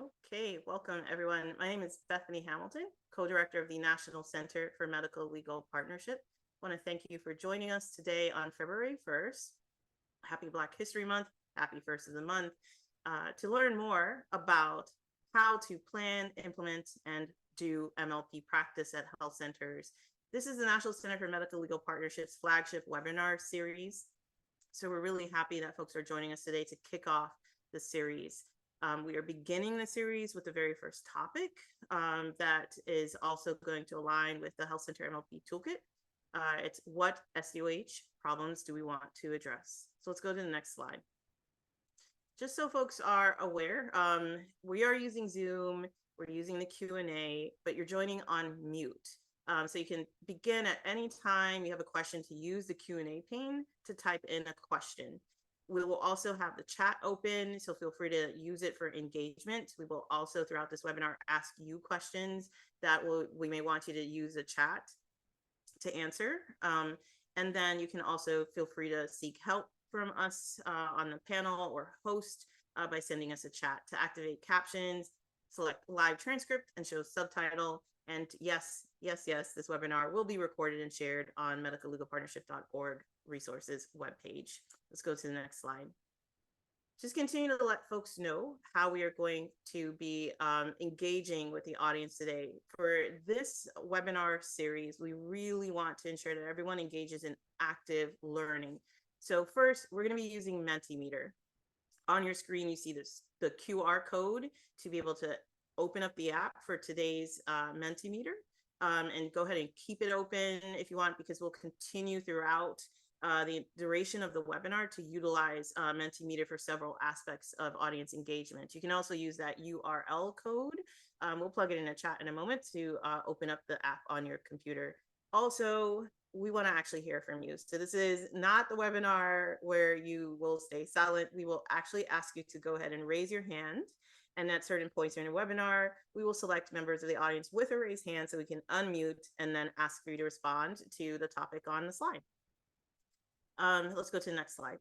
Okay, welcome everyone. My name is Bethany Hamilton, co-director of the National Center for Medical Legal Partnership. I want to thank you for joining us today on February 1st. Happy Black History Month, happy first of the month, to learn more about how to plan, implement, and do MLP practice at health centers. This is the National Center for Medical Legal Partnership's flagship webinar series. So we're really happy that folks are joining us today to kick off the series. We are beginning the series with the very first topic that is also going to align with the Health Center MLP Toolkit. It's what SDOH problems do we want to address? So let's go to the next slide. Just so folks are aware, we are using Zoom, we're using the Q&A, but you're joining on mute. So you can begin at any time you have a question to use the Q&A pane to type in a question. We will also have the chat open, so feel free to use it for engagement. We will also, throughout this webinar, ask you questions that we may want you to use the chat to answer. And then you can also feel free to seek help from us on the panel or host by sending us a chat. To activate captions, select live transcript and show subtitle. And yes, this webinar will be recorded and shared on medicallegalpartnership.org resources webpage. Let's go to the next slide. Just continue to let folks know how we are going to be engaging with the audience today. For this webinar series, we really want to ensure that everyone engages in active learning. So first, we're going to be using Mentimeter. On your screen, you see the QR code to be able to open up the app for today's Mentimeter, and go ahead and keep it open if you want, because we'll continue throughout the duration of the webinar to utilize Mentimeter for several aspects of audience engagement. You can also use that URL code. We'll plug it in a chat in a moment to open up the app on your computer. Also, we want to actually hear from you. So this is not the webinar where you will stay silent. We will actually ask you to go ahead and raise your hand. And at certain points during the webinar, we will select members of the audience with a raised hand so we can unmute and then ask for you to respond to the topic on the slide. Let's go to the next slide.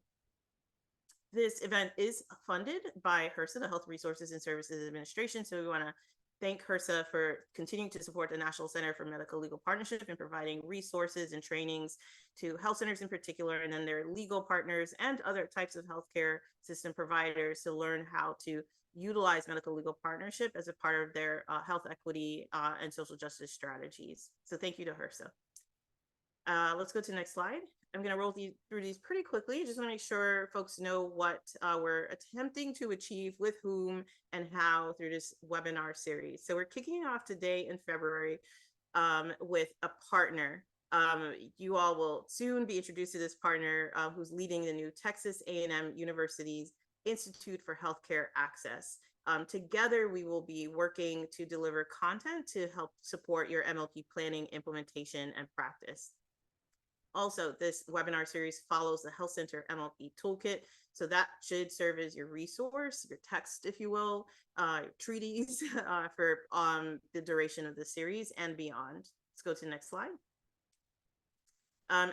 This event is funded by HRSA, the Health Resources and Services Administration. So we want to thank HRSA for continuing to support the National Center for Medical Legal Partnership and providing resources and trainings to health centers in particular, and then their legal partners and other types of healthcare system providers to learn how to utilize medical legal partnership as a part of their health equity and social justice strategies. So thank you to HRSA. Let's go to the next slide. I'm going to roll through these pretty quickly. Just want to make sure folks know what we're attempting to achieve with whom and how through this webinar series. So we're kicking off today in February with a partner. You all will soon be introduced to this partner who's leading the new Texas A&M University Institute for Healthcare Access. Together, we will be working to deliver content to help support your MLP planning, implementation, and practice. Also, this webinar series follows the Health Center MLP Toolkit. So that should serve as your resource, your text, if you will, treaties for the duration of the series and beyond. Let's go to the next slide.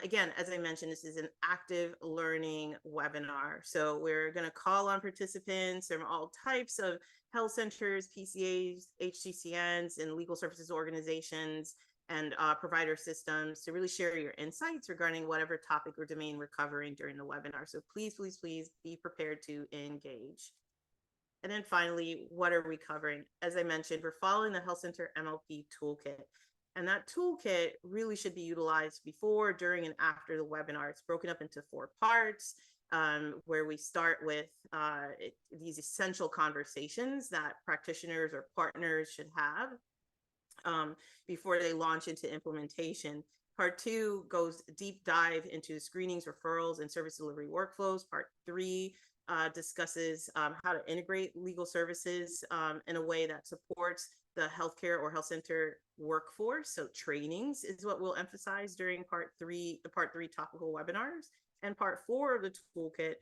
Again, as I mentioned, this is an active learning webinar. So we're going to call on participants from all types of health centers, PCAs, HCCNs, and legal services organizations and provider systems to really share your insights regarding whatever topic or domain we're covering during the webinar. So please be prepared to engage. And then finally, what are we covering? As I mentioned, we're following the Health Center MLP Toolkit. And that toolkit really should be utilized before, during, and after the webinar. It's broken up into 4 parts, where we start with these essential conversations that practitioners or partners should have before they launch into implementation. Part 2 goes deep dive into screenings, referrals, and service delivery workflows. Part 3 discusses how to integrate legal services in a way that supports the healthcare or health center workforce. So trainings is what we'll emphasize during part 3 topical webinars. And part 4 of the toolkit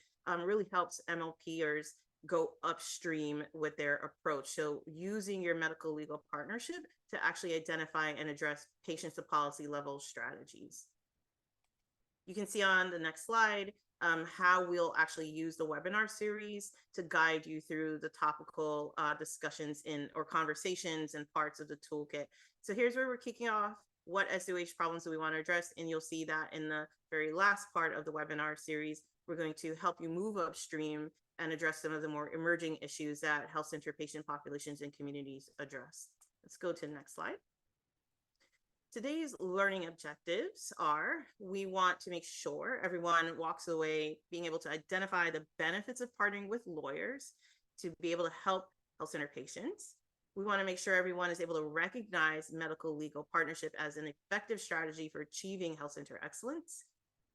really helps MLPers go upstream with their approach. So using your medical legal partnership to actually identify and address patients to policy level strategies. You can see on the next slide, how we'll actually use the webinar series to guide you through the topical discussions or conversations and parts of the toolkit. So here's where we're kicking off. What SDOH problems do we want to address? And you'll see that in the very last part of the webinar series, we're going to help you move upstream and address some of the more emerging issues that health center patient populations and communities address. Let's go to the next slide. Today's learning objectives are, we want to make sure everyone walks away being able to identify the benefits of partnering with lawyers to be able to help health center patients. We want to make sure everyone is able to recognize medical legal partnership as an effective strategy for achieving health center excellence.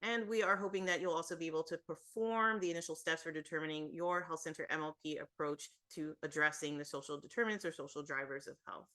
And we are hoping that you'll also be able to perform the initial steps for determining your health center MLP approach to addressing the social determinants or social drivers of health.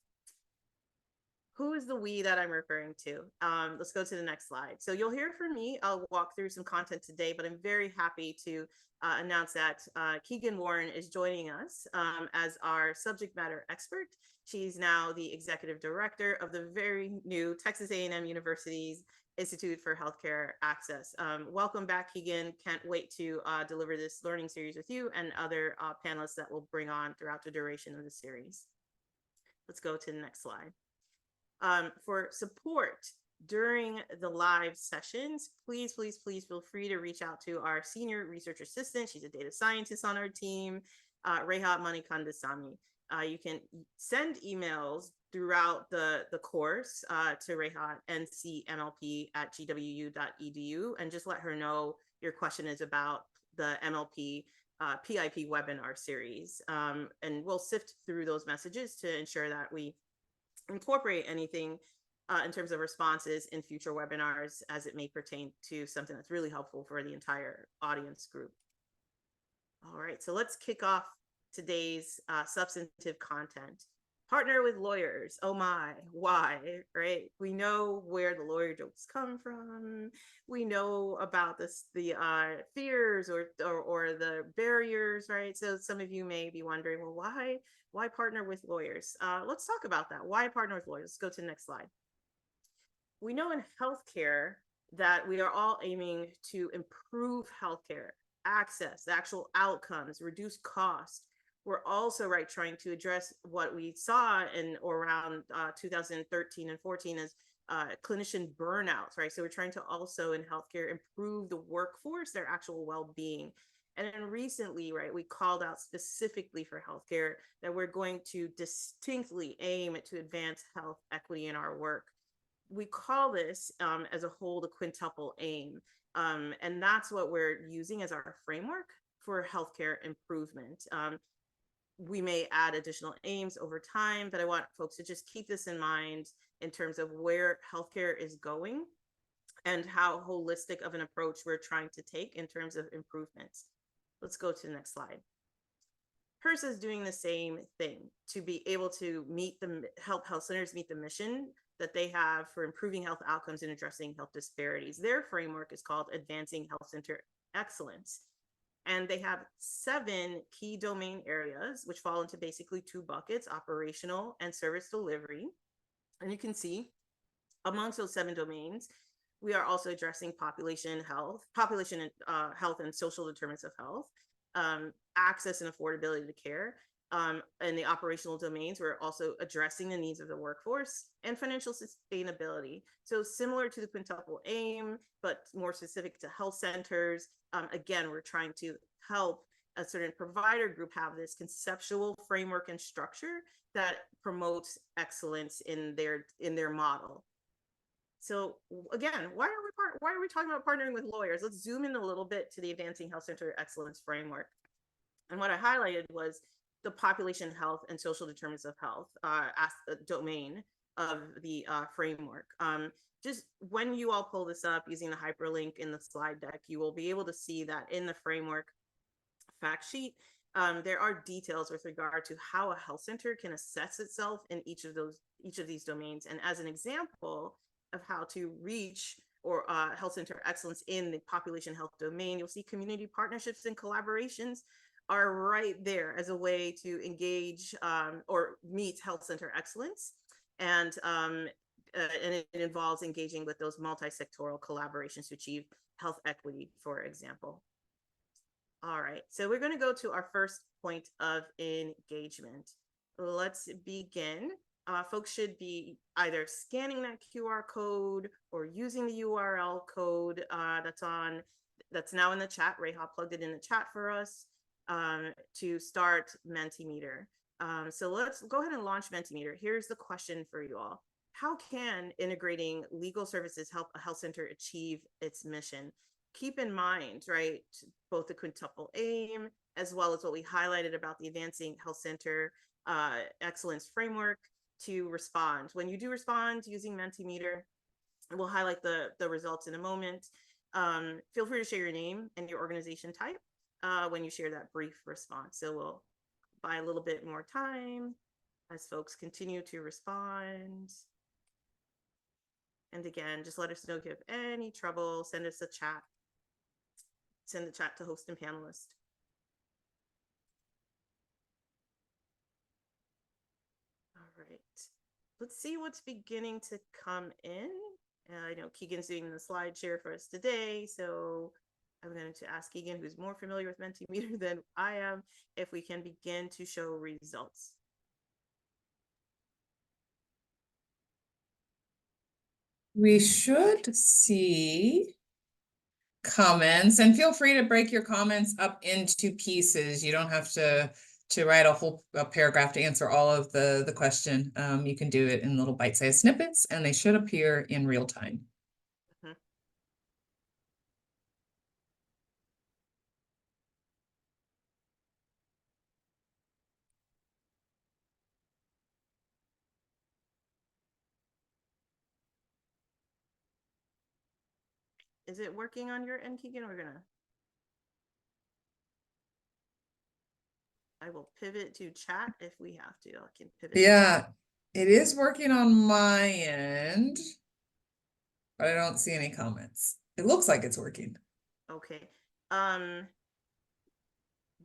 Who is the we that I'm referring to? Let's go to the next slide. So you'll hear from me. I'll walk through some content today, but I'm very happy to announce that Keegan Warren is joining us as our subject matter expert. She's now the executive director of the very new Texas A&M University Institute for Healthcare Access. Welcome back, Keegan. Can't wait to deliver this learning series with you and other panelists that we'll bring on throughout the duration of the series. Let's go to the next slide. For support during the live sessions, please feel free to reach out to our senior research assistant. She's a data scientist on our team, Reha Manikandasamy. You can send emails throughout the course to Reha ncmlp@gwu.edu and just let her know your question is about the MLP PIP Webinar Series. And we'll sift through those messages to ensure that we incorporate anything in terms of responses in future webinars as it may pertain to something that's really helpful for the entire audience group. All right, so let's kick off today's substantive content. Partner with lawyers. Oh my, why, right? We know where the lawyer jokes come from. We know about the fears or the barriers, right? So some of you may be wondering, well, why partner with lawyers? Let's talk about that. Why partner with lawyers? Let's go to the next slide. We know in healthcare that we are all aiming to improve healthcare access, the actual outcomes, reduce cost. We're also trying to address what we saw in or around 2013 and 14 as clinician burnouts, right? So we're trying to also in healthcare improve the workforce, their actual well-being. And then recently, we called out specifically for healthcare that we're going to distinctly aim to advance health equity in our work. We call this as a whole the quintuple aim. And that's what we're using as our framework for healthcare improvement. We may add additional aims over time, but I want folks to just keep this in mind in terms of where healthcare is going and how holistic of an approach we're trying to take in terms of improvements. Let's go to the next slide. HRSA is doing the same thing to be able to help health centers meet the mission that they have for improving health outcomes and addressing health disparities. Their framework is called Advancing Health Center Excellence. And they have 7 key domain areas, which fall into basically 2 buckets, operational and service delivery. And you can see amongst those 7 domains, we are also addressing population health and social determinants of health, access and affordability to care. In the operational domains, we're also addressing the needs of the workforce and financial sustainability. So similar to the quintuple aim, but more specific to health centers. Again, we're trying to help a certain provider group have this conceptual framework and structure that promotes excellence in their model. So again, why are we talking about partnering with lawyers? Let's zoom in a little bit to the Advancing Health Center Excellence framework. And what I highlighted was the population health and social determinants of health as the domain of the framework. Just when you all pull this up using the hyperlink in the slide deck, you will be able to see that in the framework fact sheet, there are details with regard to how a health center can assess itself in each of these domains. And as an example of how to reach or health center excellence in the population health domain, you'll see community partnerships and collaborations are right there as a way to engage or meet health center excellence. And it involves engaging with those multi-sectoral collaborations to achieve health equity, for example. All right, so we're going to go to our first point of engagement. Let's begin. Folks should be either scanning that QR code or using the URL code that's now in the chat. Reha plugged it in the chat for us to start Mentimeter. So let's go ahead and launch Mentimeter. Here's the question for you all. How can integrating legal services help a health center achieve its mission? Keep in mind, right, both the quintuple aim, as well as what we highlighted about the Advancing Health Center Excellence Framework to respond. When you do respond using Mentimeter, we'll highlight the results in a moment. Feel free to share your name and your organization type when you share that brief response. So we'll buy a little bit more time as folks continue to respond. And again, just let us know if you have any trouble. Send us a chat. Send the chat to host and panelist. All right. Let's see what's beginning to come in. I know Keegan's doing the slide share for us today, so I'm going to ask Keegan, who's more familiar with Mentimeter than I am, if we can begin to show results. We should see comments, and feel free to break your comments up into pieces. You don't have to write a paragraph to answer all of the question. You can do it in little bite-sized snippets, and they should appear in real time. Is it working on your end, Keegan? I will pivot to chat if we have to. I can pivot. Yeah, it is working on my end, but I don't see any comments. It looks like it's working. Okay.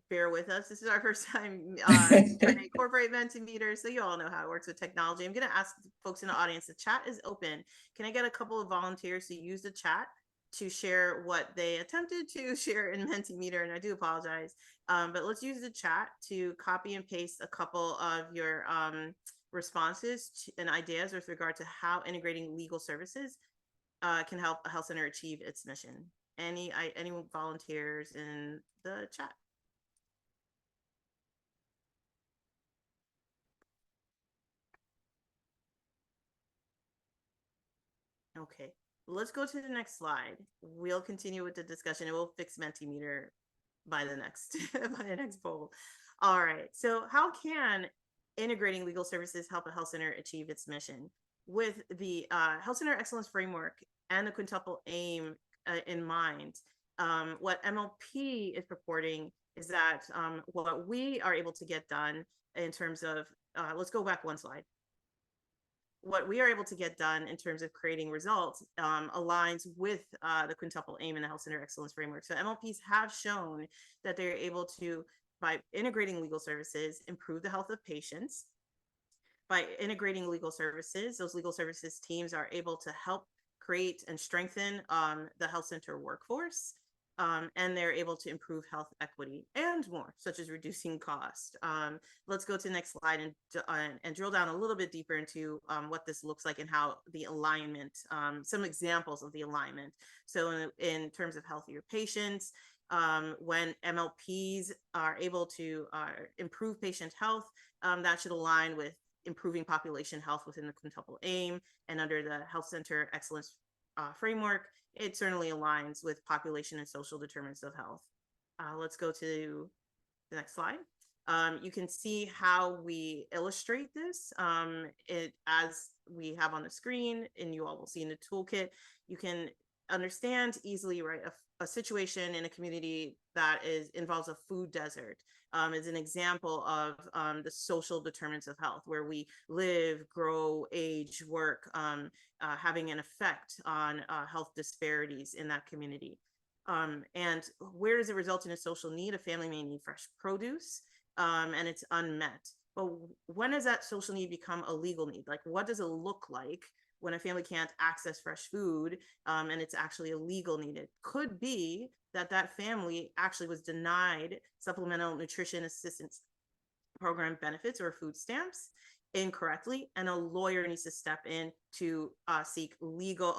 Bear with us. This is our first time trying to incorporate Mentimeter, so you all know how it works with technology. I'm going to ask folks in the audience, the chat is open. Can I get a couple of volunteers to use the chat to share what they attempted to share in Mentimeter? And I do apologize, but let's use the chat to copy and paste a couple of your responses and ideas with regard to how integrating legal services can help a health center achieve its mission. Any volunteers in the chat? Okay, let's go to the next slide. We'll continue with the discussion and we'll fix Mentimeter by the next poll. All right, so how can integrating legal services help a health center achieve its mission? With the Health Center Excellence Framework and the quintuple aim in mind, what MLP is purporting is that what we are able to get done in terms of, let's go back one slide. What we are able to get done in terms of creating results aligns with the quintuple aim in the Health Center Excellence Framework. So MLPs have shown that they're able to, by integrating legal services, improve the health of patients. By integrating legal services, those legal services teams are able to help create and strengthen the health center workforce. And they're able to improve health equity and more, such as reducing cost. Let's go to the next slide and drill down a little bit deeper into what this looks like and how the alignment, some examples of the alignment. So in terms of healthier patients, when MLPs are able to improve patient health, that should align with improving population health within the quintuple aim and under the Health Center Excellence Framework. It certainly aligns with population and social determinants of health. Let's go to the next slide. You can see how we illustrate this as we have on the screen, and you all will see in the toolkit. You can understand easily, right, a situation in a community that involves a food desert is an example of the social determinants of health, where we live, grow, age, work, having an effect on health disparities in that community. And where does it result in a social need? A family may need fresh produce and it's unmet. But when does that social need become a legal need? Like, what does it look like when a family can't access fresh food, and it's actually a legal need. It could be that that family actually was denied supplemental nutrition assistance program benefits or food stamps incorrectly, and a lawyer needs to step in to seek a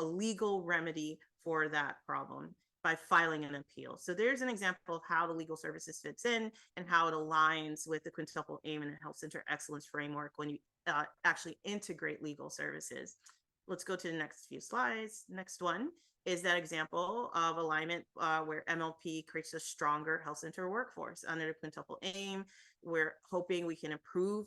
legal remedy for that problem by filing an appeal. So there's an example of how the legal services fits in and how it aligns with the quintuple aim and health center excellence framework when you actually integrate legal services. Let's go to the next few slides. Next one is that example of alignment where MLP creates a stronger health center workforce. Under the quintuple aim, we're hoping we can improve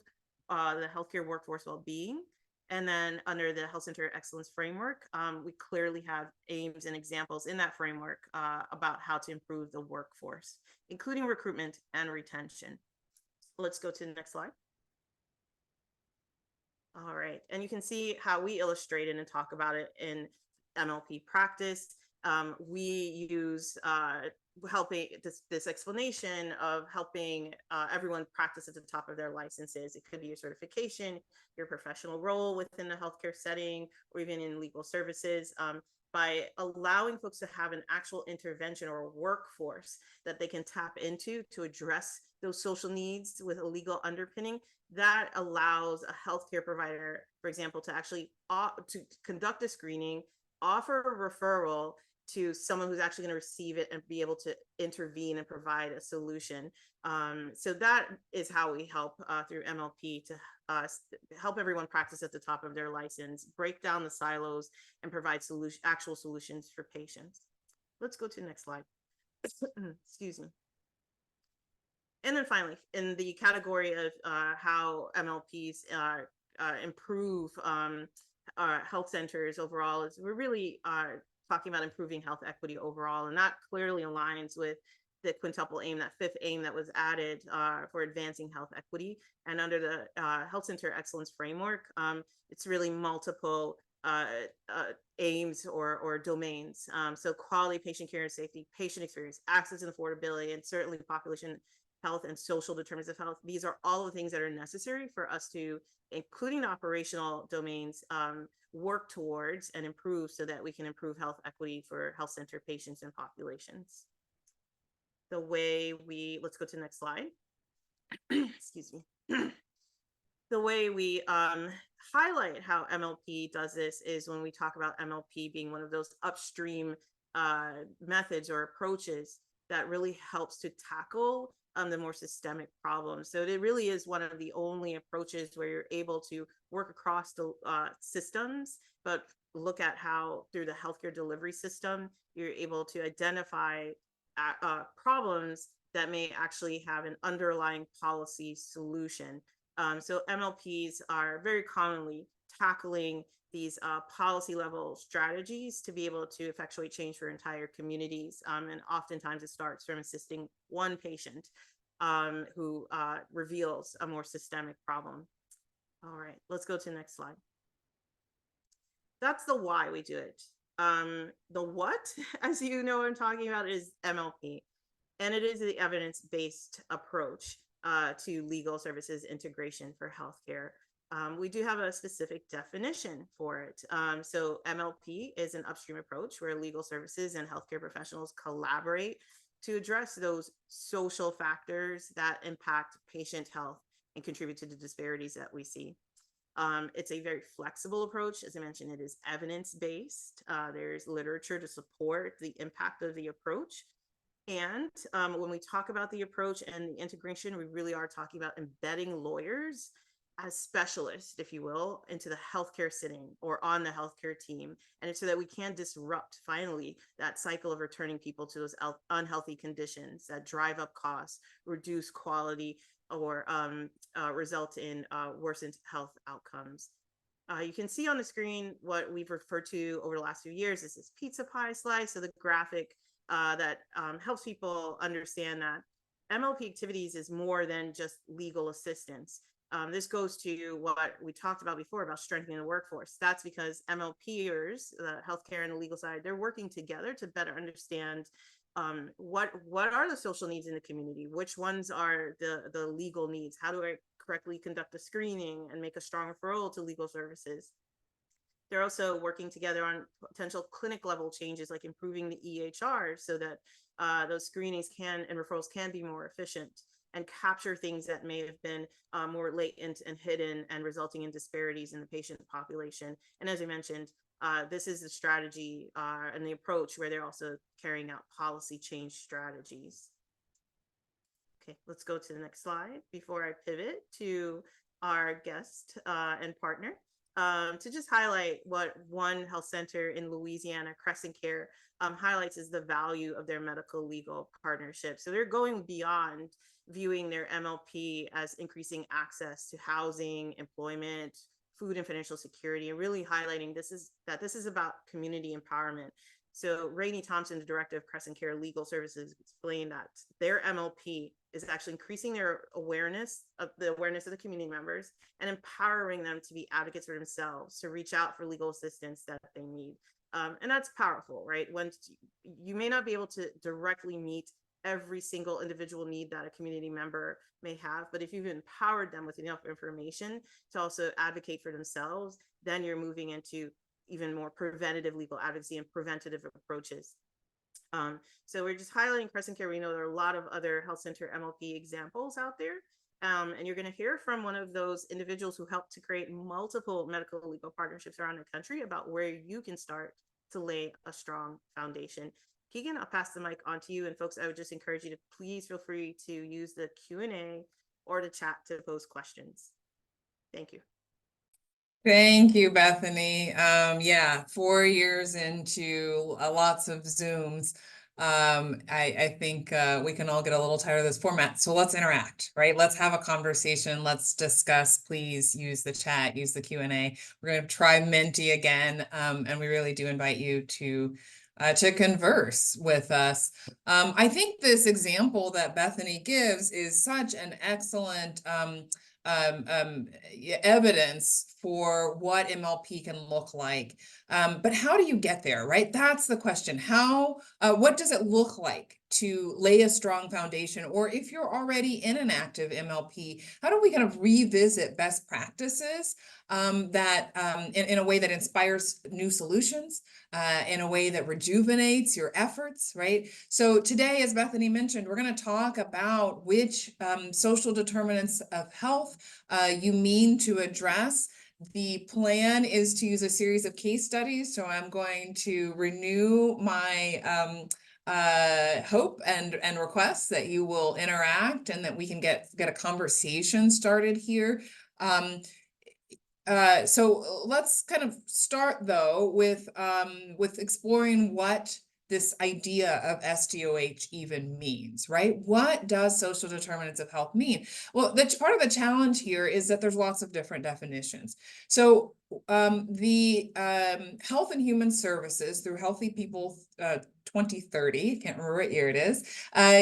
the healthcare workforce well-being. And then under the health center excellence framework, we clearly have aims and examples in that framework about how to improve the workforce, including recruitment and retention. Let's go to the next slide. All right, and you can see how we illustrate it and talk about it in MLP practice. We use helping this explanation of helping everyone practice at the top of their licenses. It could be your certification, your professional role within the healthcare setting, or even in legal services. By allowing folks to have an actual intervention or a workforce that they can tap into to address those social needs with a legal underpinning, that allows a healthcare provider, for example, to actually to conduct a screening, offer a referral to someone who's actually going to receive it and be able to intervene and provide a solution. So that is how we help through MLP to help everyone practice at the top of their license, break down the silos, and provide actual solutions for patients. Let's go to the next slide. Excuse me. And then finally, in the category of how MLPs improve health centers overall, is we're really talking about improving health equity overall, and that clearly aligns with the quintuple aim, that fifth aim that was added for advancing health equity. And under the health center excellence framework, it's really multiple aims or domains. So quality patient care and safety, patient experience, access and affordability, and certainly population health and social determinants of health. These are all the things that are necessary for us to, including the operational domains, work towards and improve so that we can improve health equity for health center patients and populations. The way we, let's go to the next slide. Excuse me. The way we highlight how MLP does this is when we talk about MLP being one of those upstream methods or approaches that really helps to tackle the more systemic problems. So it really is one of the only approaches where you're able to work across the systems, but look at how through the healthcare delivery system, you're able to identify problems that may actually have an underlying policy solution. So MLPs are very commonly tackling these policy level strategies to be able to effectuate change for entire communities. And oftentimes it starts from assisting one patient who reveals a more systemic problem. All right, let's go to the next slide. That's the why we do it. The what, as you know what I'm talking about, is MLP. And it is the evidence-based approach to legal services integration for healthcare. We do have a specific definition for it. So MLP is an upstream approach where legal services and healthcare professionals collaborate to address those social factors that impact patient health and contribute to the disparities that we see. It's a very flexible approach. As I mentioned, it is evidence-based. There's literature to support the impact of the approach. And when we talk about the approach and the integration, we really are talking about embedding lawyers as specialists, if you will, into the healthcare setting or on the healthcare team. And it's so that we can disrupt finally that cycle of returning people to those unhealthy conditions that drive up costs, reduce quality, or result in worsened health outcomes. You can see on the screen what we've referred to over the last few years is this pizza pie slice. So the graphic that helps people understand that MLP activities is more than just legal assistance. This goes to what we talked about before about strengthening the workforce. That's because MLPers, the healthcare and the legal side, they're working together to better understand what are the social needs in the community, which ones are the legal needs, how do I correctly conduct a screening and make a strong referral to legal services. They're also working together on potential clinic level changes, like improving the EHR so that those screenings and referrals can be more efficient and capture things that may have been more latent and hidden and resulting in disparities in the patient population. And as I mentioned, this is the strategy and the approach where they're also carrying out policy change strategies. Okay, let's go to the next slide before I pivot to our guest and partner to just highlight what one health center in Louisiana, Crescent Care, highlights is the value of their medical legal partnership. So they're going beyond viewing their MLP as increasing access to housing, employment, food and financial security, and really highlighting this is about community empowerment. So Rainey Thompson, the director of Crescent Care Legal Services, explained that their MLP is actually increasing their awareness of the community members and empowering them to be advocates for themselves, to reach out for legal assistance that they need. And that's powerful, right? When you may not be able to directly meet every single individual need that a community member may have, but if you've empowered them with enough information to also advocate for themselves, then you're moving into even more preventative legal advocacy and preventative approaches. So we're just highlighting Crescent Care. We know there are a lot of other health center MLP examples out there. And you're going to hear from one of those individuals who helped to create multiple medical legal partnerships around the country about where you can start to lay a strong foundation. Keegan, I'll pass the mic on to you. And folks, I would just encourage you to please feel free to use the Q&A or the chat to pose questions. Thank you. Thank you, Bethany. Yeah, 4 years into lots of Zooms. I think we can all get a little tired of this format. So let's interact, right? Let's have a conversation. Let's discuss. Please use the chat, use the Q&A. We're going to try Menti again. And we really do invite you to converse with us. I think this example that Bethany gives is such an excellent evidence for what MLP can look like. But how do you get there, right? That's the question. What does it look like to lay a strong foundation? Or if you're already in an active MLP, how do we kind of revisit best practices in a way that inspires new solutions, in a way that rejuvenates your efforts, right? So today, as Bethany mentioned, we're going to talk about which social determinants of health you mean to address. The plan is to use a series of case studies. So I'm going to renew my hope and request that you will interact and that we can get a conversation started here. So let's kind of start though with exploring what this idea of SDOH even means, right? What does social determinants of health mean? Well, part of the challenge here is that there's lots of different definitions. So the Health and Human Services through Healthy People 2030, can't remember what year it is,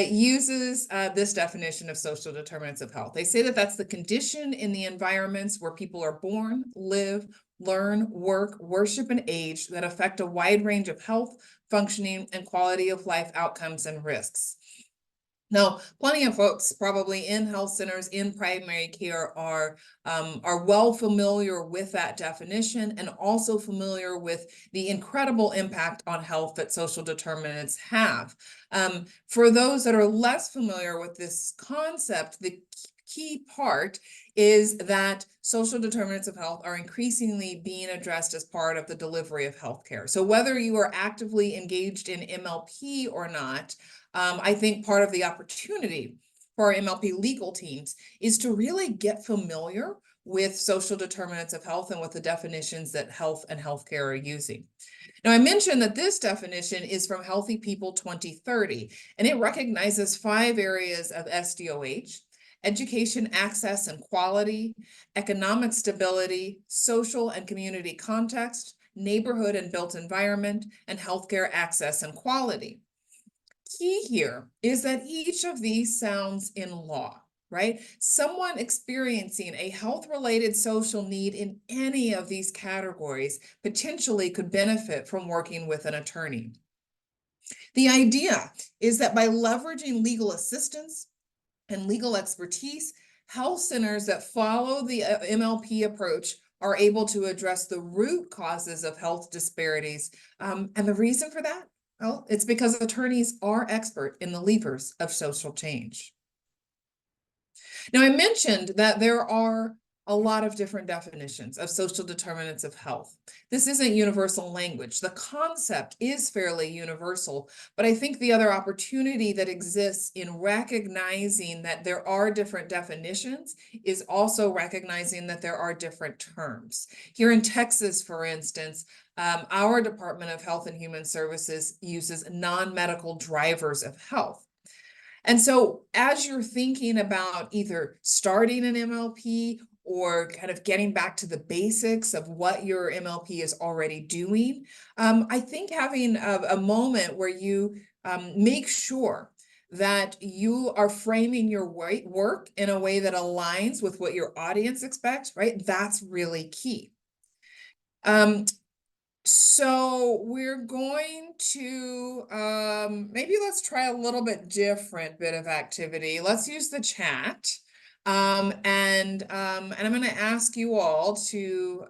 uses this definition of social determinants of health. They say that that's the condition in the environments where people are born, live, learn, work, worship, and age that affect a wide range of health, functioning, and quality of life outcomes and risks. Now, plenty of folks probably in health centers, in primary care are well familiar with that definition and also familiar with the incredible impact on health that social determinants have. For those that are less familiar with this concept, the key part is that social determinants of health are increasingly being addressed as part of the delivery of healthcare. So whether you are actively engaged in MLP or not, I think part of the opportunity for our MLP legal teams is to really get familiar with social determinants of health and with the definitions that health and healthcare are using. Now, I mentioned that this definition is from Healthy People 2030, and it recognizes 5 areas of SDOH: education, access, and quality, economic stability, social and community context, neighborhood and built environment, and healthcare access and quality. Key here is that each of these sounds in law, right? Someone experiencing a health-related social need in any of these categories potentially could benefit from working with an attorney. The idea is that by leveraging legal assistance and legal expertise, health centers that follow the MLP approach are able to address the root causes of health disparities. And the reason for that? Well, it's because attorneys are expert in the levers of social change. Now, I mentioned that there are a lot of different definitions of social determinants of health. This isn't universal language. The concept is fairly universal, but I think the other opportunity that exists in recognizing that there are different definitions is also recognizing that there are different terms. Here in Texas, for instance, our Department of Health and Human Services uses non-medical drivers of health. And so as you're thinking about either starting an MLP or kind of getting back to the basics of what your MLP is already doing, I think having a moment where you make sure that you are framing your work in a way that aligns with what your audience expects, right? That's really key. So we're going to, maybe let's try a little bit different bit of activity. Let's use the chat. And I'm going to ask you all to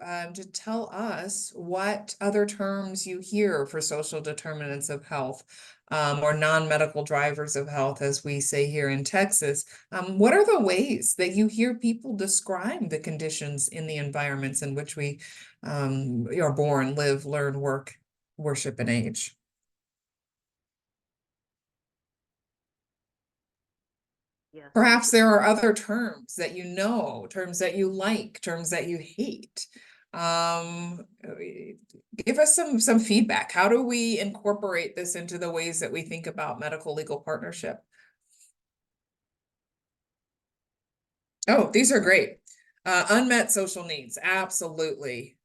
tell us what other terms you hear for social determinants of health, or non-medical drivers of health, as we say here in Texas. What are the ways that you hear people describe the conditions in the environments in which we are born, live, learn, work, worship, and age? Yes. Perhaps there are other terms that you know, terms that you like, terms that you hate. Give us some feedback. How do we incorporate this into the ways that we think about medical legal partnership? Oh, these are great. Unmet social needs, absolutely.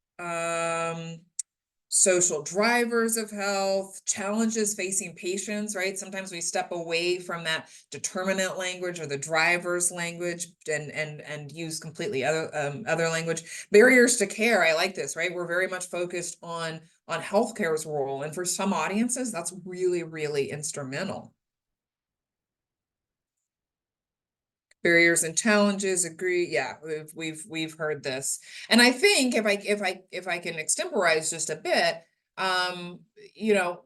Social drivers of health, challenges facing patients, right? Sometimes we step away from that determinant language or the driver's language and use completely other language. Barriers to care, I like this, right? We're very much focused on healthcare's role, and for some audiences, that's really, really instrumental. Barriers and challenges, agree. Yeah, we've heard this. And I think if I can extemporize just a bit, you know,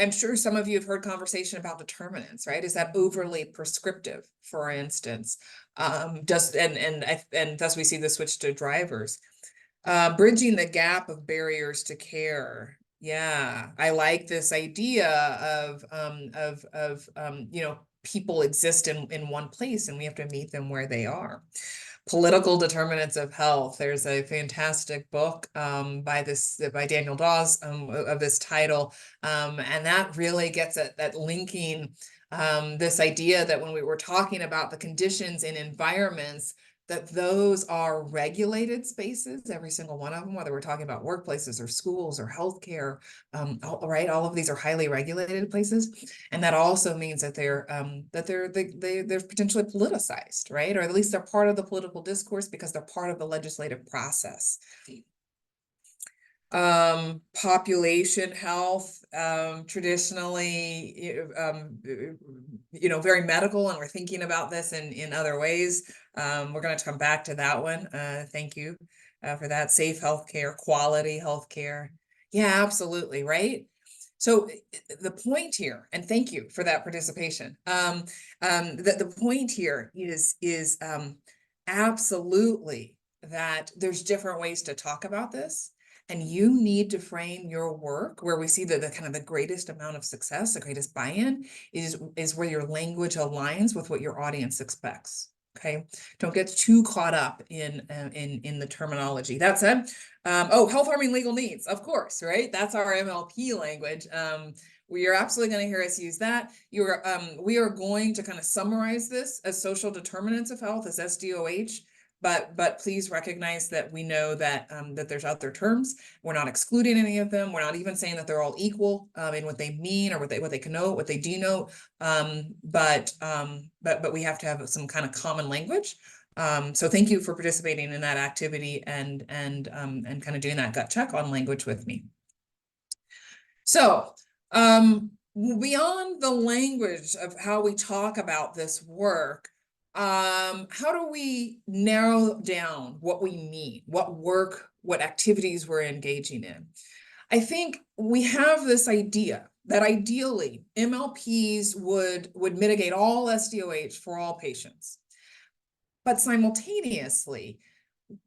I'm sure some of you have heard conversation about determinants, right? Is that overly prescriptive, for instance? And thus we see the switch to drivers. Bridging the gap of barriers to care. Yeah, I like this idea of you know, people exist in one place and we have to meet them where they are. Political determinants of health. There's a fantastic book by Daniel Dawes of this title, and that really gets at linking this idea that when we were talking about the conditions in environments, that those are regulated spaces, every single one of them, whether we're talking about workplaces or schools or healthcare, right? All of these are highly regulated places, and that also means that they're potentially politicized, right? Or at least they're part of the political discourse because they're part of the legislative process. Population health, traditionally, you know, very medical, and we're thinking about this in other ways. We're going to come back to that one. Thank you for that. Safe healthcare, quality healthcare. Yeah, absolutely, right? So the point here, and thank you for that participation. The point here is absolutely that there's different ways to talk about this. And you need to frame your work where we see the kind of the greatest amount of success, the greatest buy-in is where your language aligns with what your audience expects. Okay, don't get too caught up in the terminology. That said, oh, health harming legal needs, of course, right? That's our MLP language. We are absolutely going to hear us use that. We are going to kind of summarize this as social determinants of health, as SDOH. But please recognize that we know that that there's other terms. We're not excluding any of them. We're not even saying that they're all equal in what they mean or what they connote, what they denote. But we have to have some kind of common language. So thank you for participating in that activity and kind of doing that gut check on language with me. So beyond the language of how we talk about this work, how do we narrow down what we mean, what work, what activities we're engaging in? I think we have this idea that ideally MLPs would mitigate all SDOH for all patients. But simultaneously,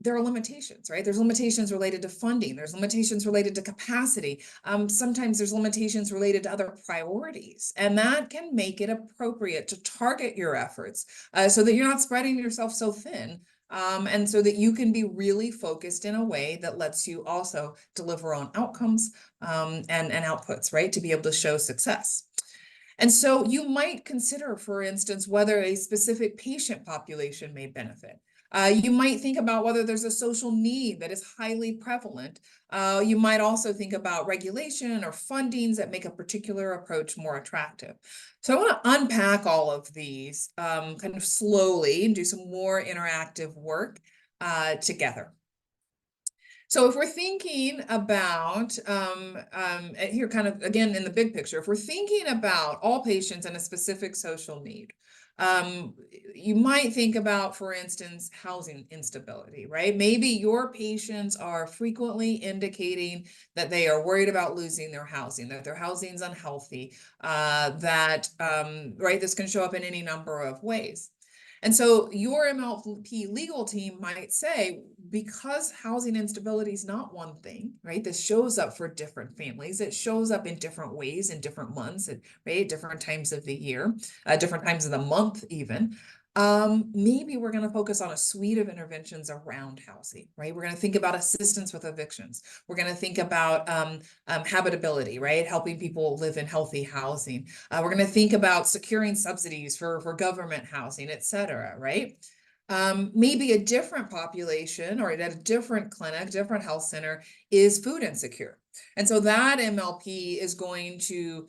there are limitations, right? There's limitations related to funding. There's limitations related to capacity. Sometimes there's limitations related to other priorities, and that can make it appropriate to target your efforts so that you're not spreading yourself so thin, and so that you can be really focused in a way that lets you also deliver on outcomes and outputs, right? To be able to show success. And so you might consider, for instance, whether a specific patient population may benefit. You might think about whether there's a social need that is highly prevalent. You might also think about regulation or fundings that make a particular approach more attractive. So I want to unpack all of these kind of slowly and do some more interactive work together. So if we're thinking about, here kind of, again, in the big picture, if we're thinking about all patients and a specific social need, you might think about, for instance, housing instability, right? Maybe your patients are frequently indicating that they are worried about losing their housing, that their housing's unhealthy, right, this can show up in any number of ways. And so your MLP legal team might say, because housing instability is not one thing, right? This shows up for different families. It shows up in different ways in different months, right? At different times of the year, different times of the month even. Maybe we're going to focus on a suite of interventions around housing, right? We're going to think about assistance with evictions. We're going to think about habitability, right? Helping people live in healthy housing. We're going to think about securing subsidies for government housing, et cetera, right? Maybe a different population or at a different clinic, different health center is food insecure. And so that MLP is going to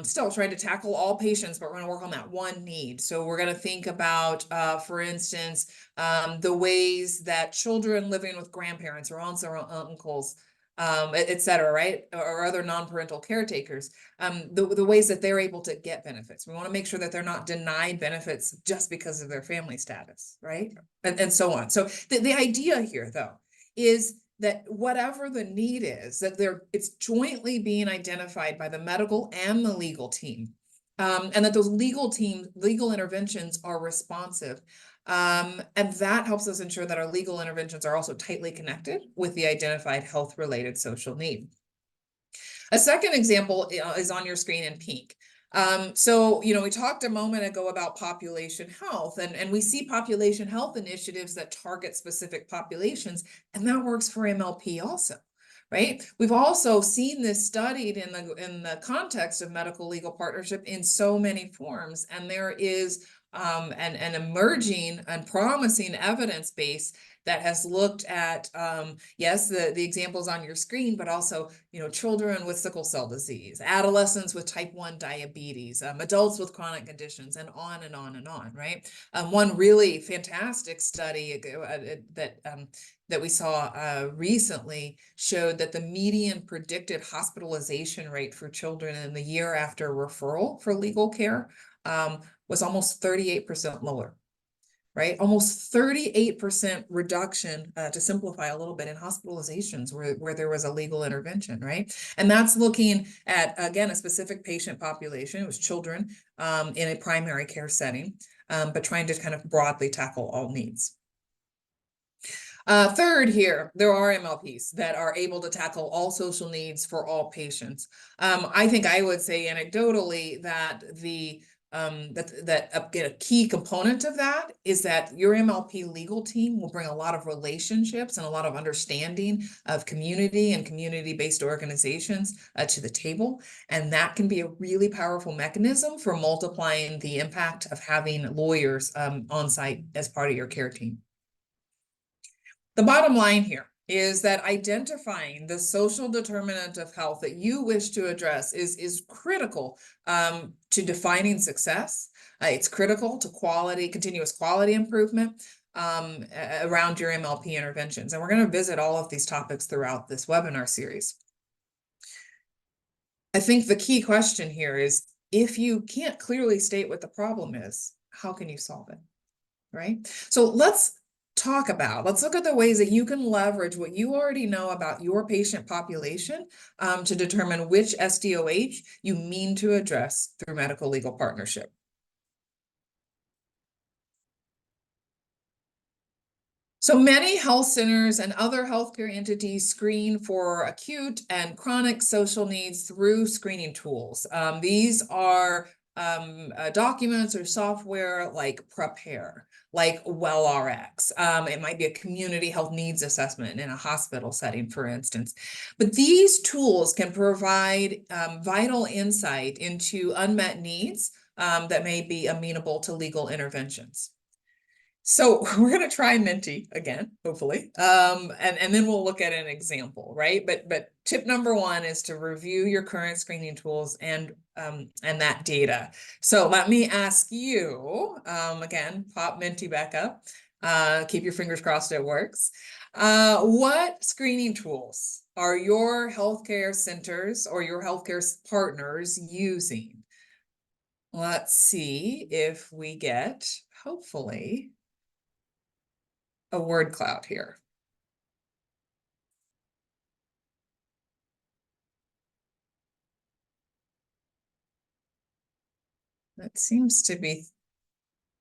still try to tackle all patients, but we're going to work on that one need. So we're going to think about, for instance, the ways that children living with grandparents or aunts or uncles, et cetera, right? Or other non-parental caretakers, the ways that they're able to get benefits. We want to make sure that they're not denied benefits just because of their family status, right? And so on. So the idea here, though, is that whatever the need is, that it's jointly being identified by the medical and the legal team, and that those legal interventions are responsive. And that helps us ensure that our legal interventions are also tightly connected with the identified health-related social need. A second example is on your screen in pink. So, we talked a moment ago about population health, and we see population health initiatives that target specific populations, and that works for MLP also, right? We've also seen this studied in the context of medical legal partnership in so many forms, and there is an emerging and promising evidence base that has looked at, yes, the examples on your screen, but also, children with sickle cell disease, adolescents with type 1 diabetes, adults with chronic conditions, and on and on and on, right? One really fantastic study that we saw recently showed that the median predicted hospitalization rate for children in the year after referral for legal care was almost 38% lower. Right? Almost 38% reduction, to simplify a little bit, in hospitalizations where there was a legal intervention, right? And that's looking at, again, a specific patient population. It was children in a primary care setting, but trying to kind of broadly tackle all needs. Third here, there are MLPs that are able to tackle all social needs for all patients. I think I would say anecdotally that a key component of that is that your MLP legal team will bring a lot of relationships and a lot of understanding of community and community-based organizations to the table. And that can be a really powerful mechanism for multiplying the impact of having lawyers on site as part of your care team. The bottom line here is that identifying the social determinant of health that you wish to address is critical to defining success. It's critical to continuous quality improvement around your MLP interventions. And we're going to visit all of these topics throughout this webinar series. I think the key question here is, if you can't clearly state what the problem is, how can you solve it? right? So let's look at the ways that you can leverage what you already know about your patient population to determine which SDOH you mean to address through medical legal partnership. So many health centers and other healthcare entities screen for acute and chronic social needs through screening tools. These are documents or software like Prepare, like WellRx. It might be a community health needs assessment in a hospital setting, for instance. But these tools can provide vital insight into unmet needs that may be amenable to legal interventions. So we're going to try Menti again, hopefully, and then we'll look at an example, right? But tip number one is to review your current screening tools and that data. So let me ask you again, pop Menti back up. Keep your fingers crossed it works. What screening tools are your healthcare centers or your healthcare partners using? Let's see if we get, hopefully, a word cloud here. That seems to be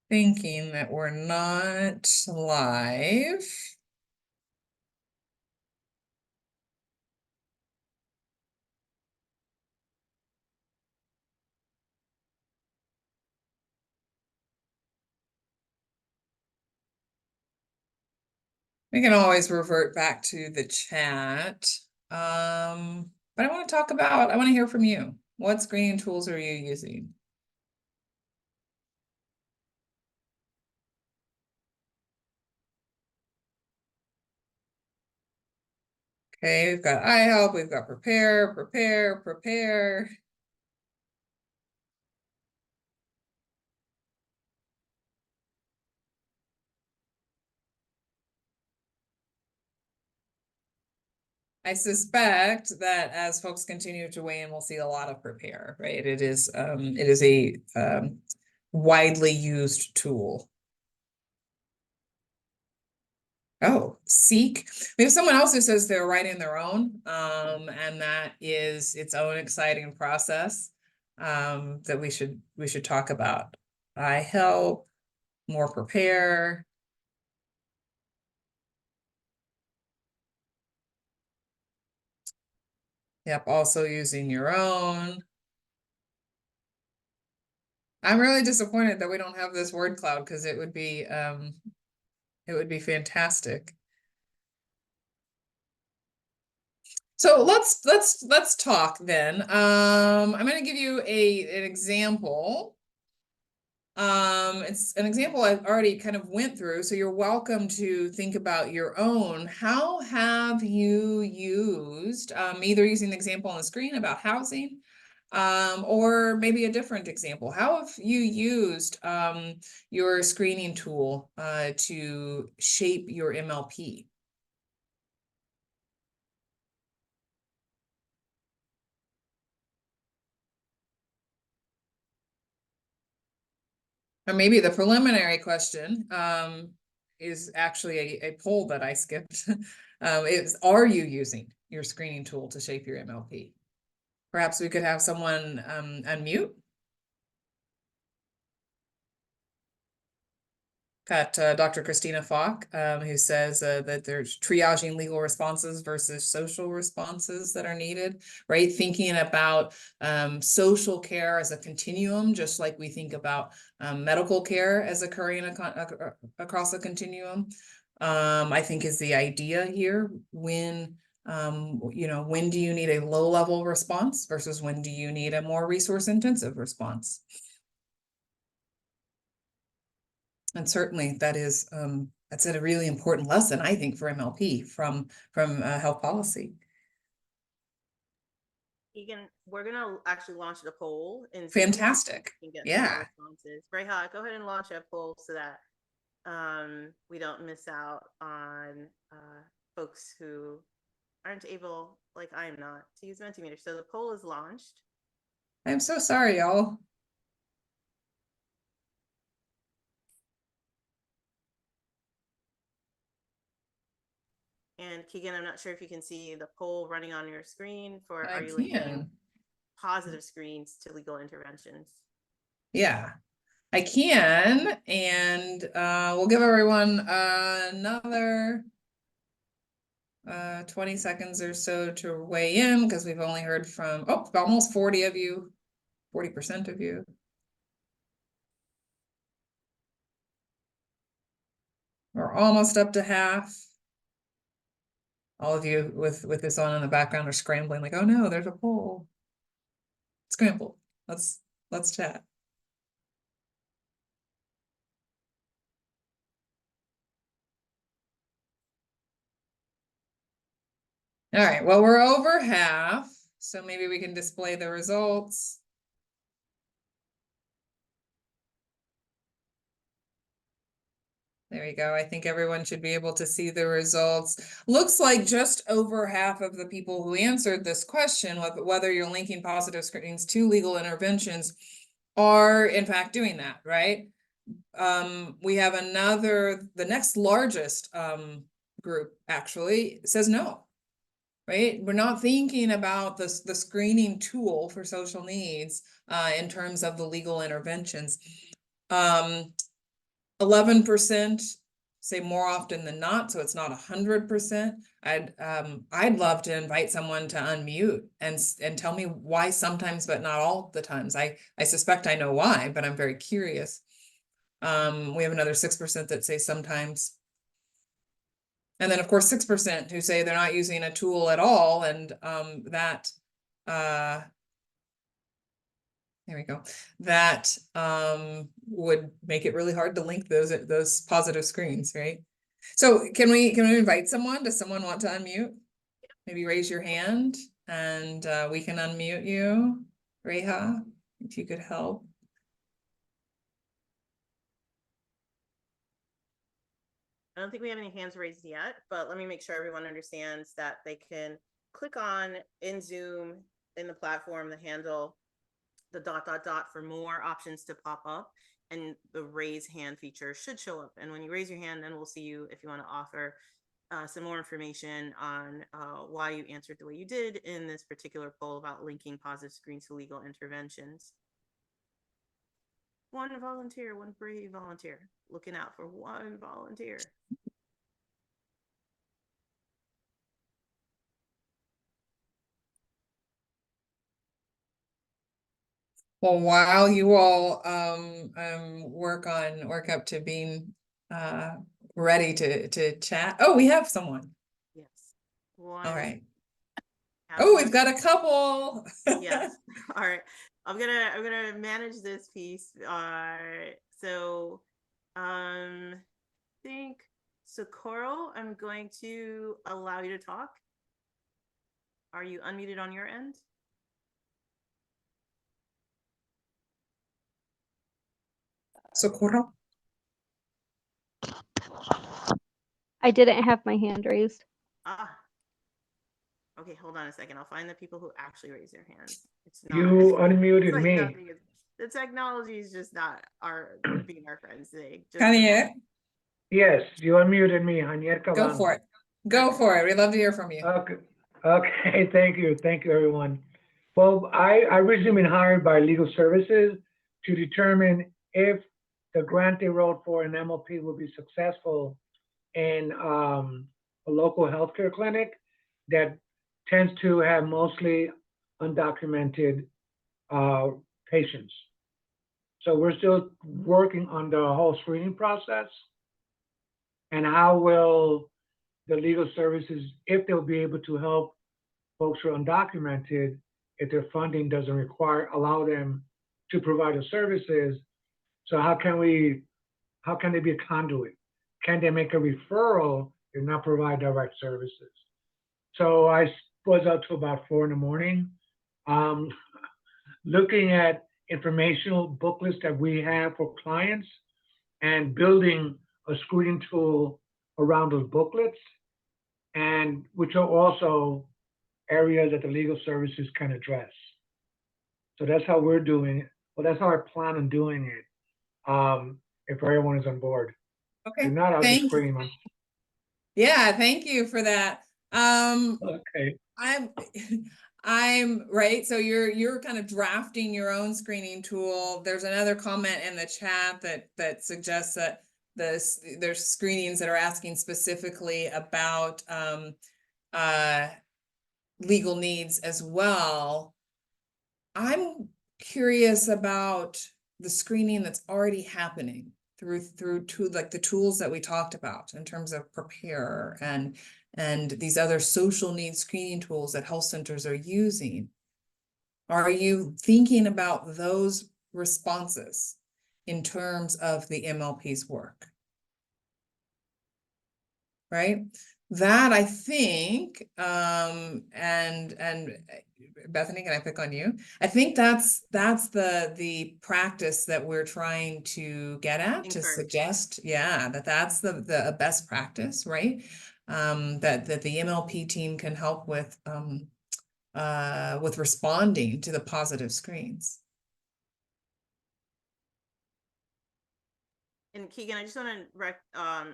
thinking that we're not live. We can always revert back to the chat. But I want to hear from you. What screening tools are you using? Okay, we've got iHelp, we've got Prepare. I suspect that as folks continue to weigh in, we'll see a lot of Prepare, right? It is a widely used tool. Oh, Seek. We have someone else who says they're writing their own, and that is its own exciting process that we should talk about. iHelp, more Prepare. Yep, also using your own. I'm really disappointed that we don't have this word cloud because it would be fantastic. So let's talk then. I'm going to give you an example. It's an example I've already kind of went through, so you're welcome to think about your own. How have you used, either using the example on the screen about housing, or maybe a different example. How have you used your screening tool to shape your MLP? Or maybe the preliminary question is actually a poll that I skipped. Are you using your screening tool to shape your MLP? Perhaps we could have someone unmute. Got Dr. Christina Falk, who says that there's triaging legal responses versus social responses that are needed, right? Thinking about social care as a continuum, just like we think about medical care as occurring across a continuum, I think is the idea here. When when do you need a low-level response versus when do you need a more resource-intensive response? And certainly that is that's a really important lesson, I think, for MLP from health policy. Keegan, we're gonna actually launch the poll and fantastic. Yeah. Responses. Reha, go ahead and launch that poll so that we don't miss out on folks who aren't able, like I am not, to use Mentimeter. So the poll is launched. I'm so sorry, y'all. And Keegan, I'm not sure if you can see the poll running on your screen for I are you linking can. positive screens to legal interventions? Yeah, I can. And we'll give everyone another 20 seconds or so to weigh in, because we've only heard from almost 40 of you, 40% of you. We're almost up to half. All of you with this on in the background are scrambling like, oh no, there's a poll. Scramble. Let's chat. All right, well, we're over half, so maybe we can display the results. There you go. I think everyone should be able to see the results. Looks like just over half of the people who answered this question, whether you're linking positive screens to legal interventions, are in fact doing that, right? We have the next largest group actually says no, right? We're not thinking about the screening tool for social needs in terms of the legal interventions. 11% say more often than not, so it's not 100%. I'd love to invite someone to unmute and tell me why sometimes, but not all the times. I suspect I know why, but I'm very curious. We have another 6% that say sometimes. And then of course, 6% who say they're not using a tool at all. And there we go. That would make it really hard to link those positive screens, right? So can we invite someone? Does someone want to unmute? Maybe raise your hand and we can unmute you. Reha, if you could help. I don't think we have any hands raised yet, but let me make sure everyone understands that they can click on in Zoom in the platform, the handle, the ... for more options to pop up, and the raise hand feature should show up. And when you raise your hand, then we'll see you if you want to offer some more information on why you answered the way you did in this particular poll about linking positive screens to legal interventions. One volunteer, one brave volunteer. Looking out for one volunteer. Well, while you all work up to being ready to chat. Oh, we have someone. Yes. One. All right. Oh, we've got a couple. Yes. All right. I'm gonna manage this piece. So think Socorro, I'm going to allow you to talk. Are you unmuted on your end? Socorro. I didn't have my hand raised. Okay, hold on a second. I'll find the people who actually raise their hands. It's not. You unmuted like me. The technology is just not being our friends today. Javier, Yes, you unmuted me, Javier Caban. go for it. Go for it. We'd love to hear from you. Okay, thank you, everyone. Well, I recently been hired by Legal Services to determine if the grant they wrote for an MLP will be successful in a local healthcare clinic that tends to have mostly undocumented patients. So we're still working on the whole screening process and how will the legal services, if they'll be able to help folks who are undocumented, if their funding doesn't allow them to provide the services. So how can they be a conduit? Can they make a referral and not provide direct services? So I was up to about 4 a.m, looking at informational booklets that we have for clients and building a screening tool around those booklets, and which are also areas that the legal services can address. So that's how we're doing it. Well, that's how I plan on doing it. If everyone is on board. Okay. If not, I'll just screen them. Yeah, thank you for that. Okay. I'm right. So you're kind of drafting your own screening tool. There's another comment in the chat that suggests that there's screenings that are asking specifically about legal needs as well. I'm curious about the screening that's already happening through like the tools that we talked about in terms of Prepare and these other social needs screening tools that health centers are using. Are you thinking about those responses in terms of the MLP's work? Right? That I think, and Bethany, can I pick on you? I think that's the practice that we're trying to get at, to Encourage. suggest, yeah, that's the best practice, right? That the MLP team can help with responding to the positive screens. And Keegan, I just want to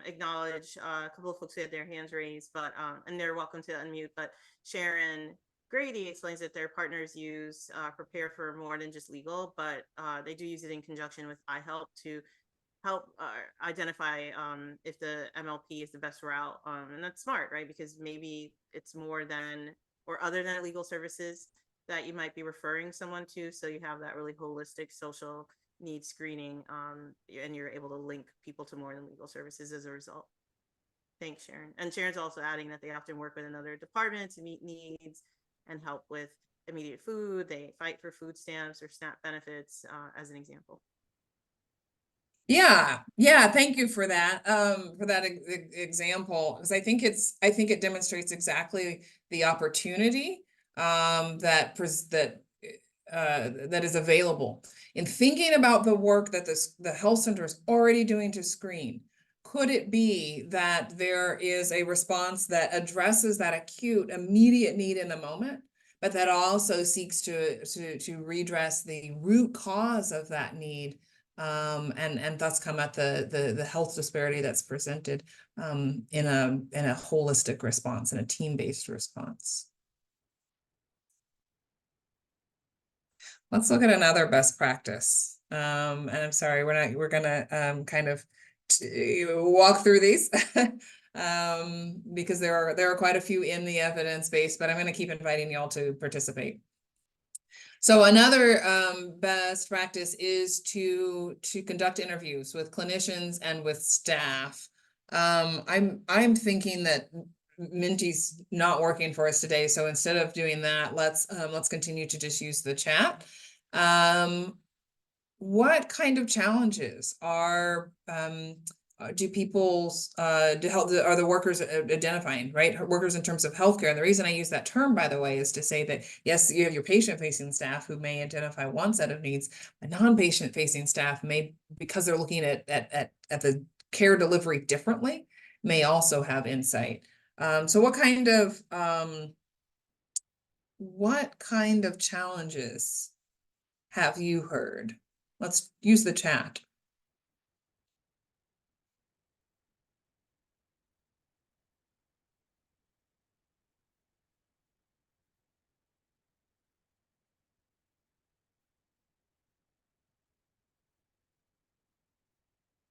acknowledge a couple of folks who had their hands raised, but and they're welcome to unmute. But Sharon Grady explains that their partners use Prepare for more than just legal, but they do use it in conjunction with iHelp to help identify if the MLP is the best route. And that's smart, right? Because maybe it's more than or other than legal services that you might be referring someone to. So you have that really holistic social needs screening, and you're able to link people to more than legal services as a result. Thanks, Sharon. And Sharon's also adding that they often work with another department to meet needs and help with immediate food. They fight for food stamps or SNAP benefits, as an example. Yeah, thank you for that example, because I think it demonstrates exactly the opportunity that is available in thinking about the work that the health center is already doing to screen. Could it be that there is a response that addresses that acute immediate need in the moment, but that also seeks to redress the root cause of that need, and thus come at the health disparity that's presented in a holistic response, in a team-based response? Let's look at another best practice. And I'm sorry, we're gonna kind of walk through these because there are quite a few in the evidence base, but I'm going to keep inviting y'all to participate. So another best practice is to conduct interviews with clinicians and with staff. I'm thinking that Minty's not working for us today, so instead of doing that, let's continue to just use the chat. What kind of challenges are do the workers identifying, right? Workers in terms of healthcare. And the reason I use that term, by the way, is to say that, yes, you have your patient-facing staff who may identify one set of needs, but non-patient-facing staff may, because they're looking at the care delivery differently, may also have insight. So what kind of challenges have you heard? Let's use the chat.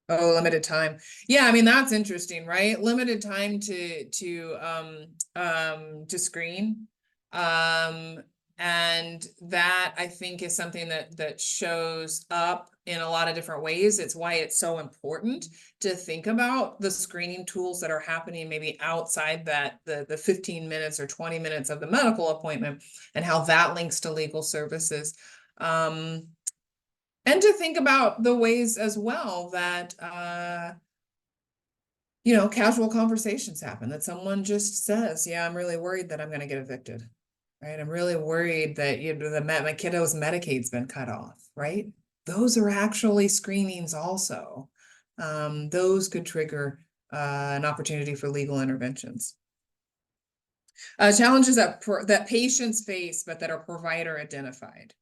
Oh, limited time. Yeah, I mean, that's interesting, right? Limited time to screen. And that I think is something that shows up in a lot of different ways. It's why it's so important to think about the screening tools that are happening maybe outside that the 15 minutes or 20 minutes of the medical appointment, and how that links to legal services. And to think about the ways as well that, casual conversations happen, that someone just says, yeah, I'm really worried that I'm going to get evicted, right? I'm really worried that, my kiddo's Medicaid's been cut off, right? Those are actually screenings also. Those could trigger an opportunity for legal interventions. Challenges that patients face, but that are provider identified.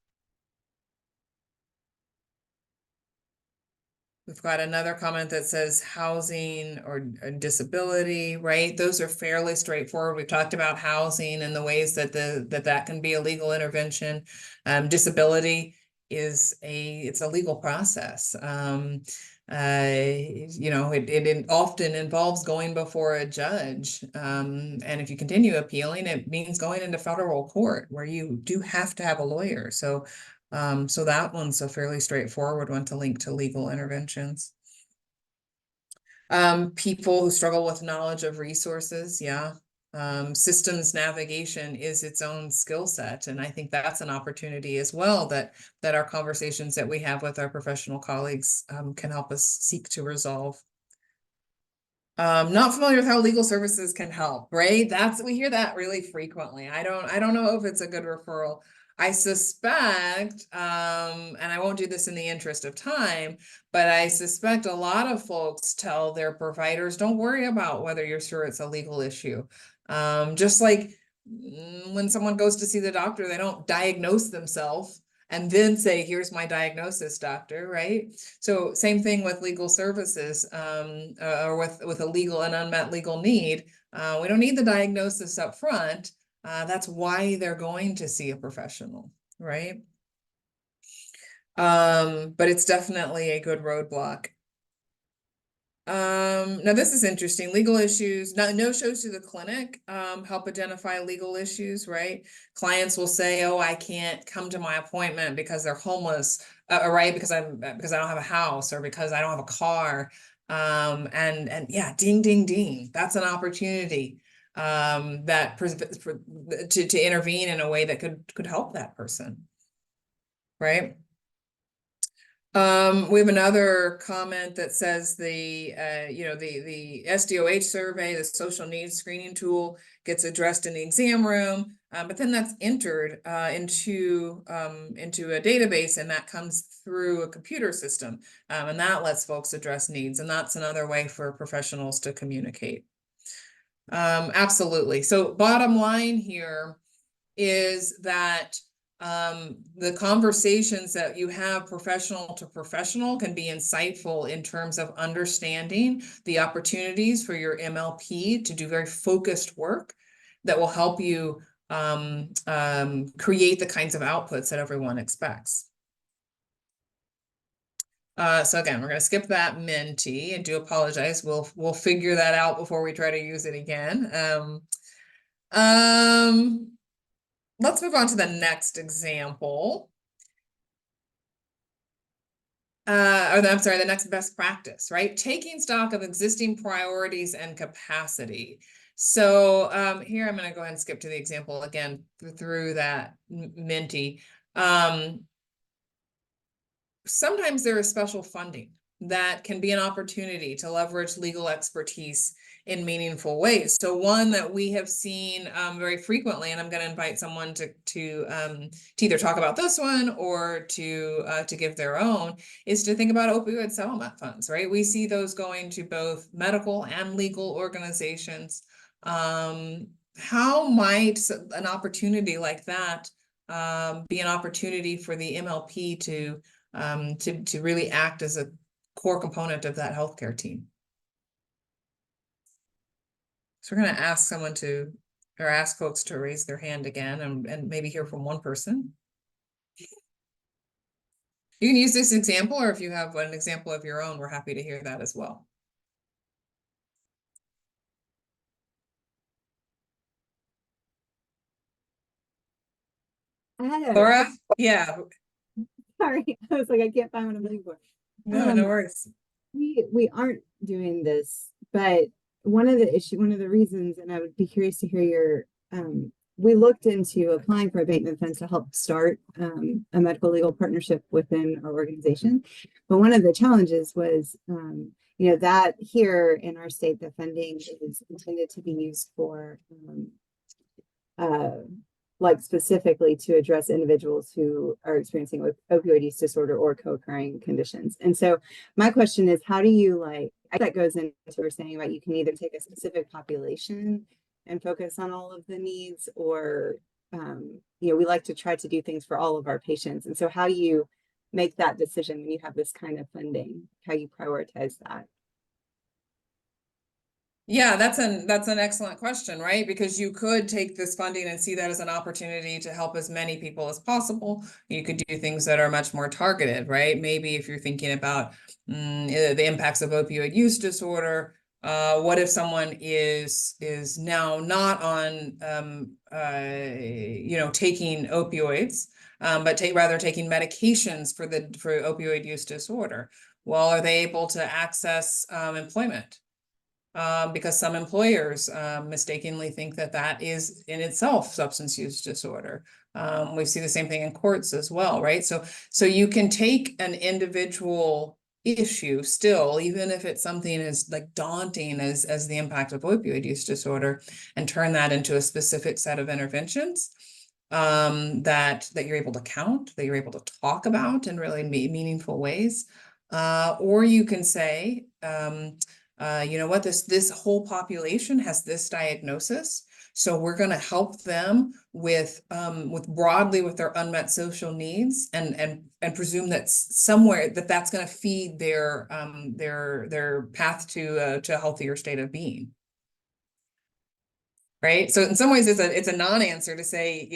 We've got another comment that says housing or disability, right? Those are fairly straightforward. We've talked about housing and the ways that that can be a legal intervention. Disability is it's a legal process. It often involves going before a judge. And if you continue appealing, it means going into federal court where you do have to have a lawyer. So that one's a fairly straightforward one to link to legal interventions. People who struggle with knowledge of resources, yeah. Systems navigation is its own skill set, and I think that's an opportunity as well that our conversations that we have with our professional colleagues can help us seek to resolve. Not familiar with how legal services can help, right? We hear that really frequently. I don't know if it's a good referral. I suspect, and I won't do this in the interest of time, but I suspect a lot of folks tell their providers, don't worry about whether you're sure it's a legal issue. Just like when someone goes to see the doctor, they don't diagnose themselves and then say, here's my diagnosis, doctor, right? So same thing with legal services, or with an unmet legal need. We don't need the diagnosis up front. That's why they're going to see a professional, right? But it's definitely a good roadblock. Now this is interesting. Legal issues, no shows to the clinic help identify legal issues, right? Clients will say, oh, I can't come to my appointment because they're homeless, right? Because I don't have a house or because I don't have a car. And yeah, ding, ding, ding. That's an opportunity to intervene in a way that could help that person, right? We have another comment that says the SDOH survey, the social needs screening tool, gets addressed in the exam room, but then that's entered into a database, and that comes through a computer system, and that lets folks address needs, and that's another way for professionals to communicate. Absolutely. So bottom line here is that the conversations that you have professional to professional can be insightful in terms of understanding the opportunities for your MLP to do very focused work that will help you create the kinds of outputs that everyone expects. So again, we're going to skip that Menti. I do apologize. We'll figure that out before we try to use it again. Let's move on to the next example. The next best practice, right? Taking stock of existing priorities and capacity. So here I'm going to go ahead and skip to the example again through that Menti. Sometimes there is special funding that can be an opportunity to leverage legal expertise in meaningful ways. So one that we have seen very frequently, and I'm going to invite someone to either talk about this one or to give their own, is to think about opioid settlement funds, right? We see those going to both medical and legal organizations. How might an opportunity like that be an opportunity for the MLP to really act as a core component of that healthcare team? So we're going to ask ask folks to raise their hand again and maybe hear from one person. You can use this example, or if you have an example of your own, we're happy to hear that as well. Laura? Yeah. Sorry, I was like, I can't find what I'm looking for. No, no worries. We aren't doing this, but one of the reasons, and I would be curious to hear your, we looked into applying for abatement funds to help start a medical legal partnership within our organization. But one of the challenges was, that here in our state, the funding is intended to be used for like specifically to address individuals who are experiencing opioid use disorder or co-occurring conditions. And so my question is, how do you that goes into what we're saying about you can either take a specific population and focus on all of the needs, or we like to try to do things for all of our patients. And so how do you make that decision when you have this kind of funding, how you prioritize that? Yeah, that's an excellent question, right? Because you could take this funding and see that as an opportunity to help as many people as possible. You could do things that are much more targeted, right? Maybe if you're thinking about the impacts of opioid use disorder, what if someone is now not on taking opioids, but rather taking medications for opioid use disorder? Well, are they able to access employment? Because some employers mistakenly think that is in itself substance use disorder. We see the same thing in courts as well, right? So you can take an individual issue still, even if it's something as like daunting as the impact of opioid use disorder, and turn that into a specific set of interventions that you're able to count, that you're able to talk about in really meaningful ways. Or you can say, you know what, this whole population has this diagnosis, so we're going to help them with broadly with their unmet social needs, and presume that somewhere that's going to feed their path to a healthier state of being. Right. So in some ways it's a non-answer to say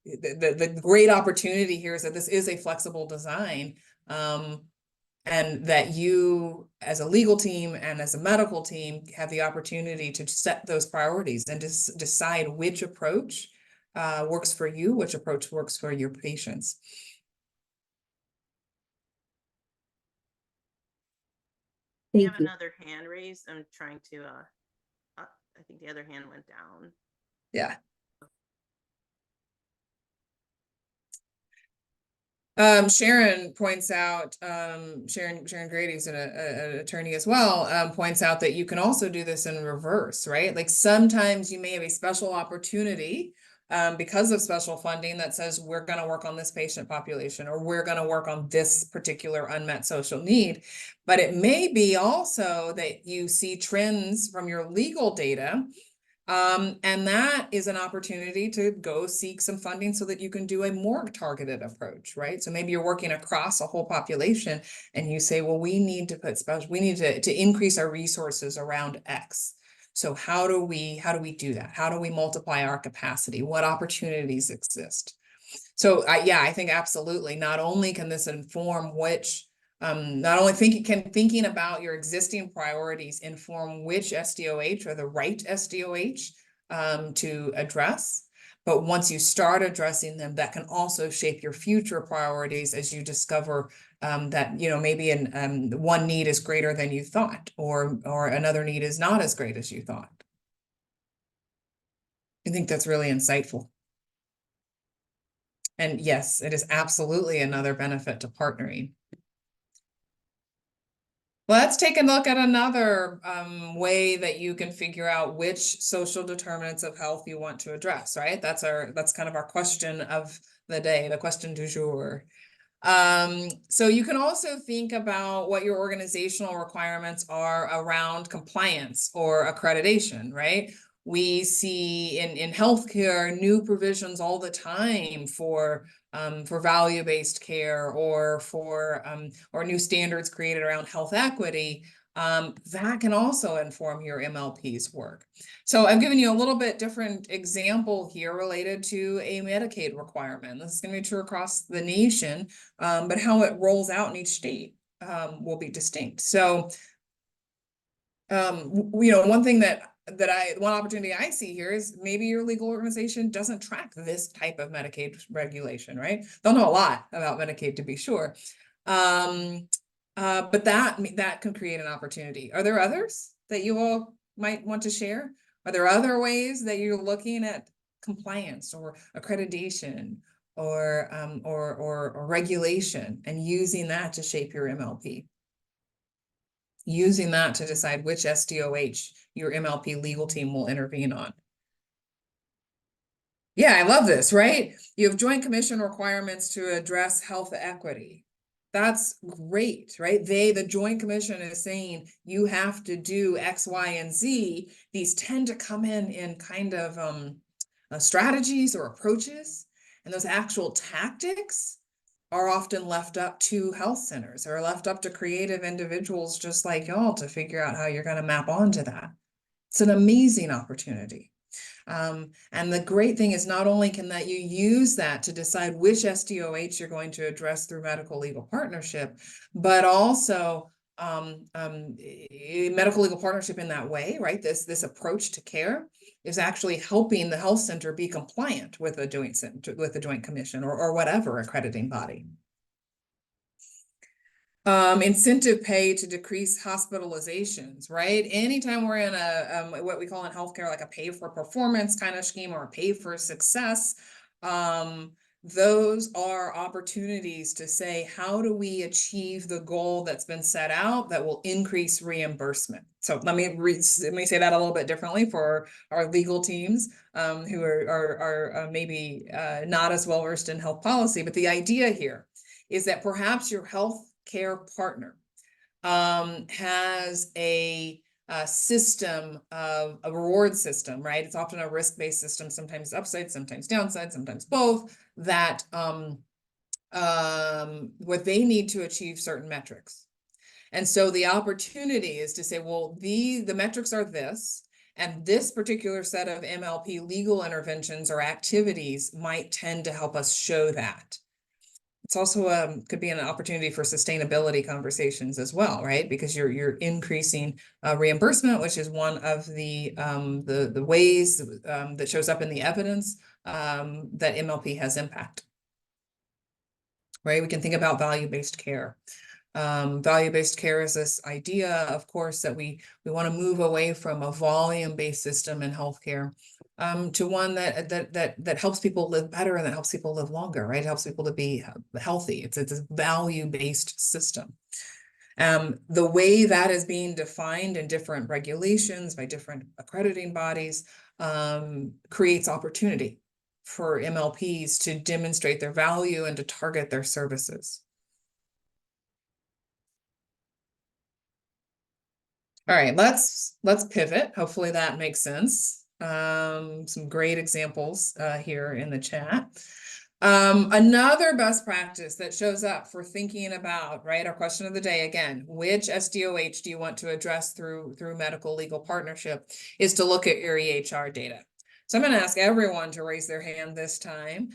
the great opportunity here is that this is a flexible design. And that you as a legal team and as a medical team have the opportunity to set those priorities and just decide which approach works for you, which approach works for your patients. We Thank have you. another hand raised. I'm trying to, I think the other hand went down. Yeah. Sharon points out, Sharon Grady's an attorney as well, points out that you can also do this in reverse, right? Like sometimes you may have a special opportunity because of special funding that says we're going to work on this patient population, or we're going to work on this particular unmet social need. But it may be also that you see trends from your legal data, and that is an opportunity to go seek some funding so that you can do a more targeted approach, right? So maybe you're working across a whole population and you say, well, we need to increase our resources around X. So how do we do that? How do we multiply our capacity? What opportunities exist? So yeah, I think absolutely. Not only can this inform which not only thinking about your existing priorities inform which SDOH or the right SDOH to address, but once you start addressing them, that can also shape your future priorities as you discover that maybe one need is greater than you thought, or another need is not as great as you thought. I think that's really insightful. And yes, it is absolutely another benefit to partnering. Let's take a look at another way that you can figure out which social determinants of health you want to address, right? That's kind of our question of the day, the question du jour. So you can also think about what your organizational requirements are around compliance or accreditation, right? We see in healthcare new provisions all the time for value-based care, or for or new standards created around health equity. That can also inform your MLP's work. So I've given you a little bit different example here related to a Medicaid requirement. This is going to be true across the nation, but how it rolls out in each state will be distinct. So, one opportunity I see here is maybe your legal organization doesn't track this type of Medicaid regulation, right? They'll know a lot about Medicaid, to be sure. But that can create an opportunity. Are there others that you all might want to share? Are there other ways that you're looking at compliance or accreditation or regulation, and using that to shape your MLP? Using that to decide which SDOH your MLP legal team will intervene on. Yeah, I love this, right? You have Joint Commission requirements to address health equity. That's great, right? The Joint Commission is saying you have to do X, Y, and Z. These tend to come in kind of strategies or approaches, and those actual tactics are often left up to health centers or left up to creative individuals just like y'all to figure out how you're going to map onto that. It's an amazing opportunity. And the great thing is not only can that you use that to decide which SDOH you're going to address through medical legal partnership, but also medical legal partnership in that way, right? This approach to care is actually helping the health center be compliant with a joint commission or whatever accrediting body. Incentive pay to decrease hospitalizations, right? Anytime we're in a what we call in healthcare like a pay for performance kind of scheme or a pay for success, those are opportunities to say, how do we achieve the goal that's been set out that will increase reimbursement? So let me say that a little bit differently for our legal teams who are maybe not as well versed in health policy. But the idea here is that perhaps your health care partner has a system of a reward system, right? It's often a risk-based system, sometimes upside, sometimes downside, sometimes both, that what they need to achieve certain metrics. And so the opportunity is to say, well, the metrics are this, and this particular set of MLP legal interventions or activities might tend to help us show that. It's also could be an opportunity for sustainability conversations as well, right? Because you're increasing reimbursement, which is one of the ways that shows up in the evidence that MLP has impact, right? We can think about value-based care. Value-based care is this idea, of course, that we want to move away from a volume-based system in healthcare to one that helps people live better and that helps people live longer, right? It helps people to be healthy. It's a value-based system. The way that is being defined in different regulations by different accrediting bodies creates opportunity for MLPs to demonstrate their value and to target their services. All right, let's pivot. Hopefully that makes sense. Some great examples here in the chat. Another best practice that shows up for thinking about, right, our question of the day again, which SDOH do you want to address through medical legal partnership, is to look at your EHR data. So I'm going to ask everyone to raise their hand this time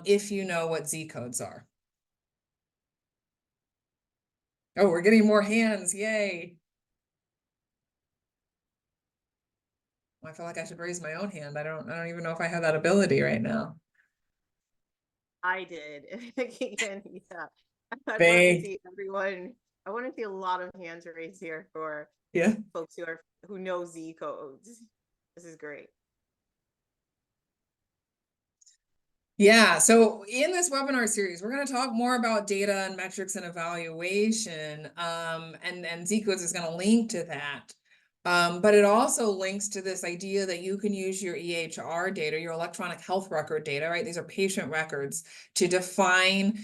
if you know what Z codes are. Oh, we're getting more hands, yay. I feel like I should raise my own hand. I don't even know if I have that ability right now. I did. Keegan, yeah. I want to see everyone. I want to see a lot of hands raised here for folks who know Z codes. This is great. Yeah, so in this webinar series, we're going to talk more about data and metrics and evaluation, and Z codes is going to link to that. But it also links to this idea that you can use your EHR data, your electronic health record data, right? These are patient records to define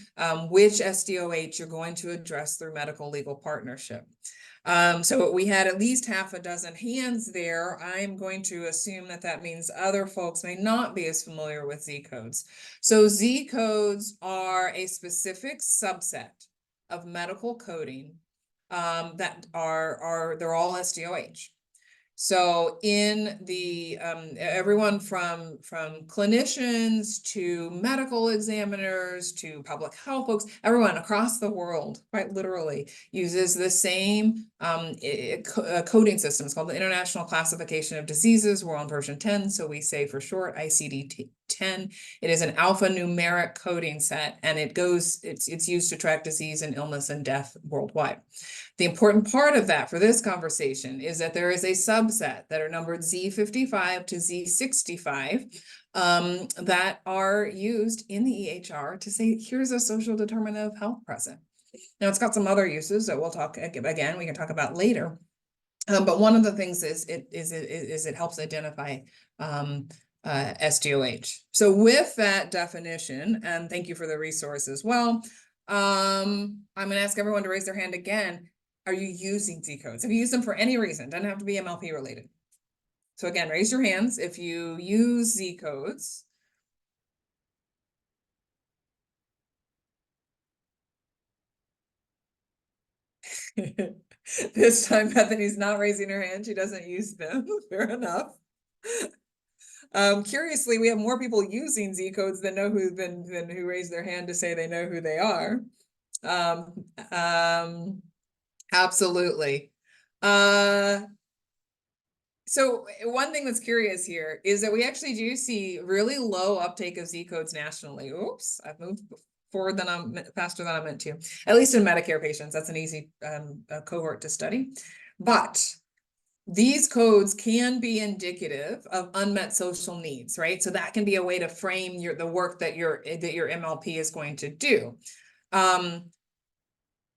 which SDOH you're going to address through medical legal partnership. So we had at least half a dozen hands there. I'm going to assume that means other folks may not be as familiar with Z codes. So Z codes are a specific subset of medical coding that they're all SDOH. So in the everyone from clinicians to medical examiners to public health folks, everyone across the world, quite literally, uses the same coding system. It's called the International Classification of Diseases. We're on version 10, so we say for short ICD-10. It is an alphanumeric coding set, and it's used to track disease and illness and death worldwide. The important part of that for this conversation is that there is a subset that are numbered Z55 to Z65 that are used in the EHR to say, here's a social determinant of health present. Now, it's got some other uses that we'll talk again, we can talk about later. But one of the things is it helps identify SDOH. So with that definition, and thank you for the resource as well, I'm going to ask everyone to raise their hand again. Are you using Z codes? Have you used them for any reason? Doesn't have to be MLP related. So again, raise your hands if you use Z codes. This time Bethany's not raising her hand. She doesn't use them. Fair enough. Curiously, we have more people using Z codes than know who than who raise their hand to say they know who they are. Absolutely. So one thing that's curious here is that we actually do see really low uptake of Z codes nationally. Oops, I've moved forward than I'm faster than I meant to. At least in Medicare patients, that's an easy cohort to study. But these codes can be indicative of unmet social needs, right? So that can be a way to frame the work that your MLP is going to do. I'm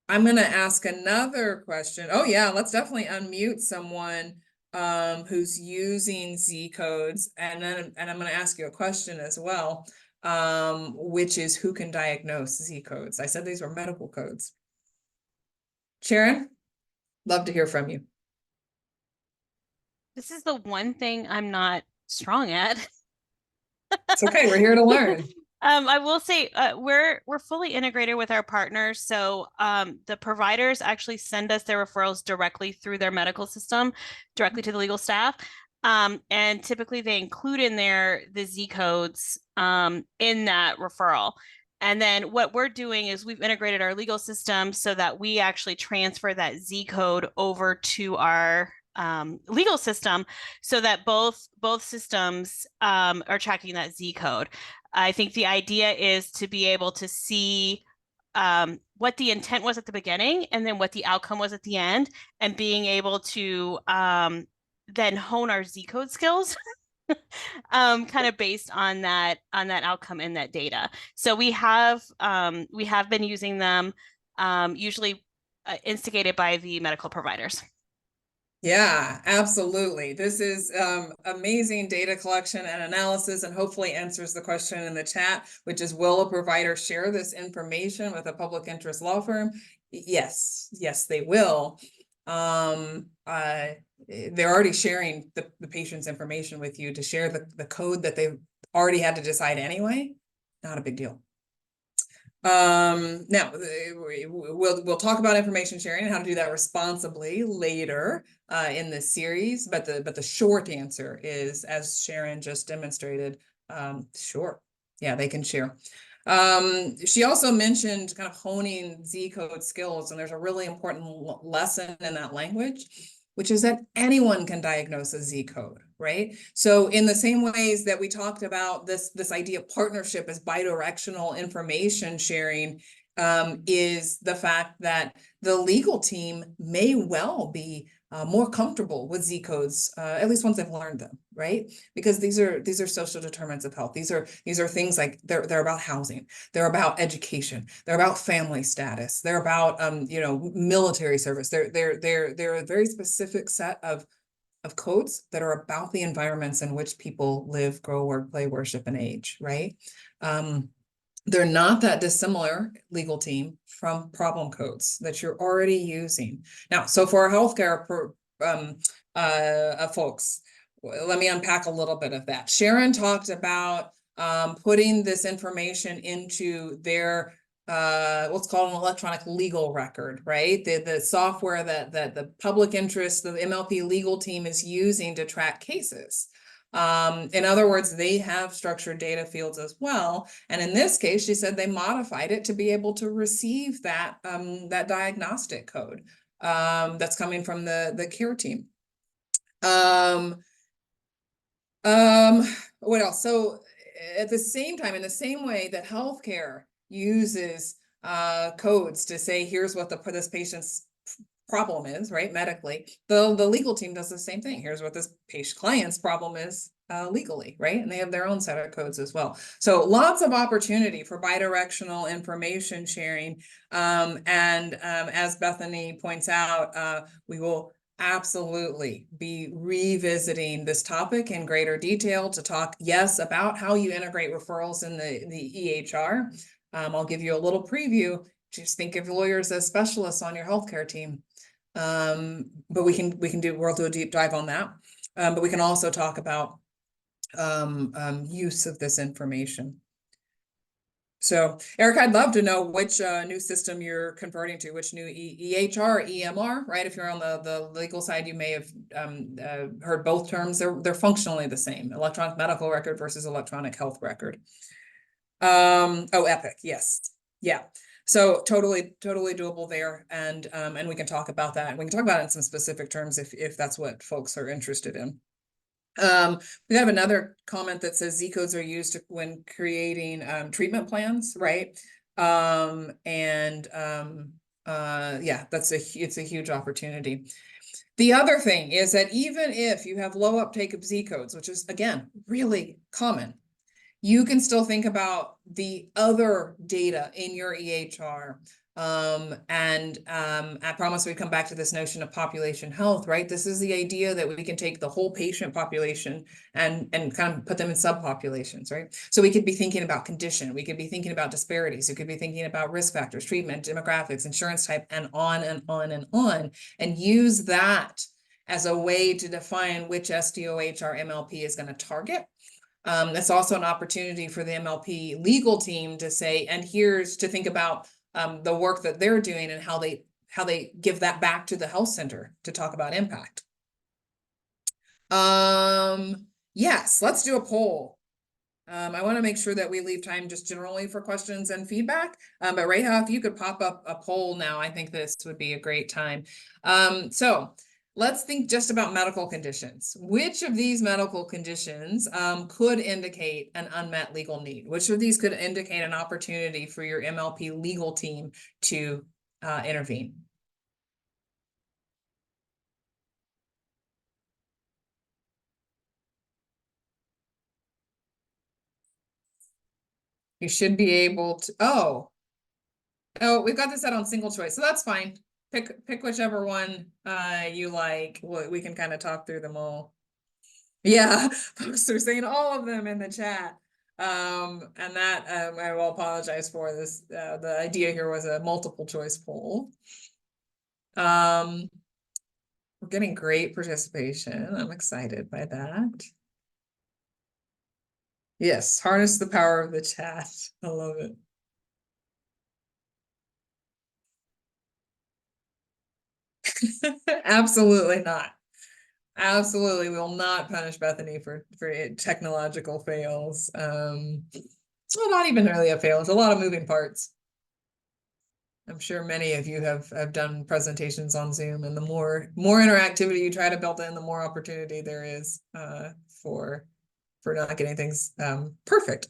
going to ask another question. Oh yeah, let's definitely unmute someone who's using Z codes, and I'm going to ask you a question as well, which is who can diagnose Z codes? I said these were medical codes. Sharon, love to hear from you. This is the one thing I'm not strong at. It's okay. We're here to learn. I will say we're fully integrated with our partners. So the providers actually send us their referrals directly through their medical system, directly to the legal staff. And typically they include in there the Z codes in that referral. And then what we're doing is we've integrated our legal system so that we actually transfer that Z code over to our legal system so that both systems are tracking that Z code. I think the idea is to be able to see what the intent was at the beginning and then what the outcome was at the end, and being able to then hone our Z code skills kind of based on that outcome and that data. So we have been using them usually instigated by the medical providers. Yeah, absolutely. This is amazing data collection and analysis, and hopefully answers the question in the chat, which is, will a provider share this information with a public interest law firm? Yes, they will. They're already sharing the patient's information with you to share the code that they've already had to decide anyway. Not a big deal. Now we'll talk about information sharing and how to do that responsibly later in this series, but the short answer is, as Sharon just demonstrated, sure, yeah, they can share. She also mentioned kind of honing Z code skills, and there's a really important lesson in that language, which is that anyone can diagnose a Z code, right? So in the same ways that we talked about this idea of partnership as bidirectional information sharing, is the fact that the legal team may well be more comfortable with Z codes, at least once they've learned them, right? Because these are social determinants of health. These are things like they're about housing, they're about education, they're about family status, they're about military service. They're a very specific set of codes that are about the environments in which people live, grow, work, play, worship, and age, right? They're not that dissimilar, legal team, from problem codes that you're already using. Now, so for our healthcare folks, let me unpack a little bit of that. Sharon talked about putting this information into their what's called an electronic legal record, right? The software that the public interest, the MLP legal team is using to track cases. In other words, they have structured data fields as well. And in this case, she said they modified it to be able to receive that diagnostic code that's coming from the care team. What else? So at the same time, in the same way that healthcare uses codes to say, here's what this patient's problem is, right, medically, the legal team does the same thing. Here's what this client's problem is legally, right? And they have their own set of codes as well. So lots of opportunity for bidirectional information sharing. As Bethany points out, we will absolutely be revisiting this topic in greater detail to talk, yes, about how you integrate referrals in the EHR. I'll give you a little preview. Just think of lawyers as specialists on your healthcare team. But we'll do a deep dive on that. But we can also talk about use of this information. So Eric, I'd love to know which new system you're converting to, which new EHR, EMR, right? If you're on the legal side, you may have heard both terms. They're functionally the same: electronic medical record versus electronic health record. Oh, Epic, yes, yeah. So totally doable there, and we can talk about that. We can talk about it in some specific terms if that's what folks are interested in. We have another comment that says Z codes are used when creating treatment plans, right? Yeah, it's a huge opportunity. The other thing is that even if you have low uptake of Z codes, which is again really common, you can still think about the other data in your EHR. I promise we come back to this notion of population health, right? This is the idea that we can take the whole patient population and kind of put them in subpopulations, right? So we could be thinking about condition, we could be thinking about disparities, we could be thinking about risk factors, treatment, demographics, insurance type, and on and on and on, and use that as a way to define which SDOH our MLP is going to target. That's also an opportunity for the MLP legal team to say, and here's to think about the work that they're doing and how they give that back to the health center to talk about impact. Yes, let's do a poll. I want to make sure that we leave time just generally for questions and feedback. But Reha, if you could pop up a poll now, I think this would be a great time. So let's think just about medical conditions. Which of these medical conditions could indicate an unmet legal need? Which of these could indicate an opportunity for your MLP legal team to intervene? You should be able to, oh, we've got this set on single choice, so that's fine. Pick whichever one you like. We can kind of talk through them all. Yeah, folks are saying all of them in the chat. And that I will apologize for this. The idea here was a multiple choice poll. We're getting great participation. I'm excited by that. Yes, harness the power of the chat. I love it. Absolutely not. Absolutely, we will not punish Bethany for technological fails. Well, not even really a fail. It's a lot of moving parts. I'm sure many of you have done presentations on Zoom, and the more interactivity you try to build in, the more opportunity there is for not getting things perfect.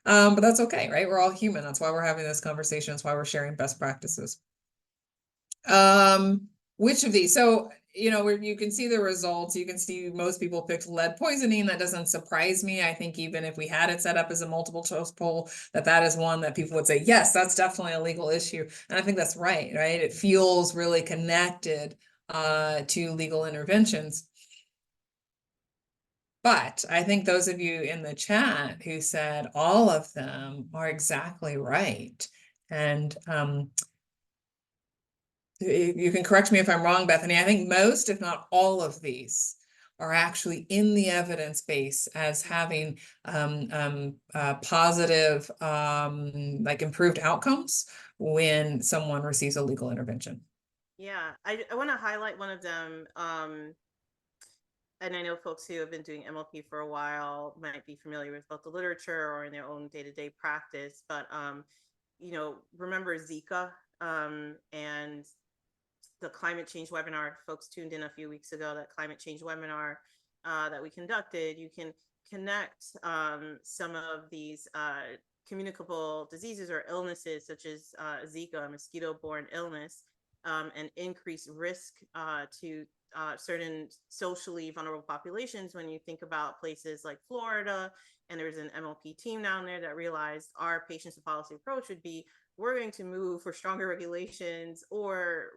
But that's okay, right? We're all human. That's why we're having this conversation. That's why we're sharing best practices. Which of these? So, you know, where you can see the results, you can see most people picked lead poisoning. That doesn't surprise me. I think even if we had it set up as a multiple choice poll, that is one that people would say, yes, that's definitely a legal issue. And I think that's right? It feels really connected to legal interventions. But I think those of you in the chat who said all of them are exactly right. And you can correct me if I'm wrong, Bethany. I think most, if not all of these are actually in the evidence base as having positive, like improved outcomes when someone receives a legal intervention. Yeah, I want to highlight one of them. And I know folks who have been doing MLP for a while might be familiar with both the literature or in their own day-to-day practice, but you know, remember Zika and the climate change webinar. Folks tuned in a few weeks ago, that climate change webinar that we conducted. You can connect some of these communicable diseases or illnesses such as Zika, a mosquito-borne illness, and increase risk to certain socially vulnerable populations. When you think about places like Florida, and there's an MLP team down there that realized our patients and policy approach would be, we're going to move for stronger regulations or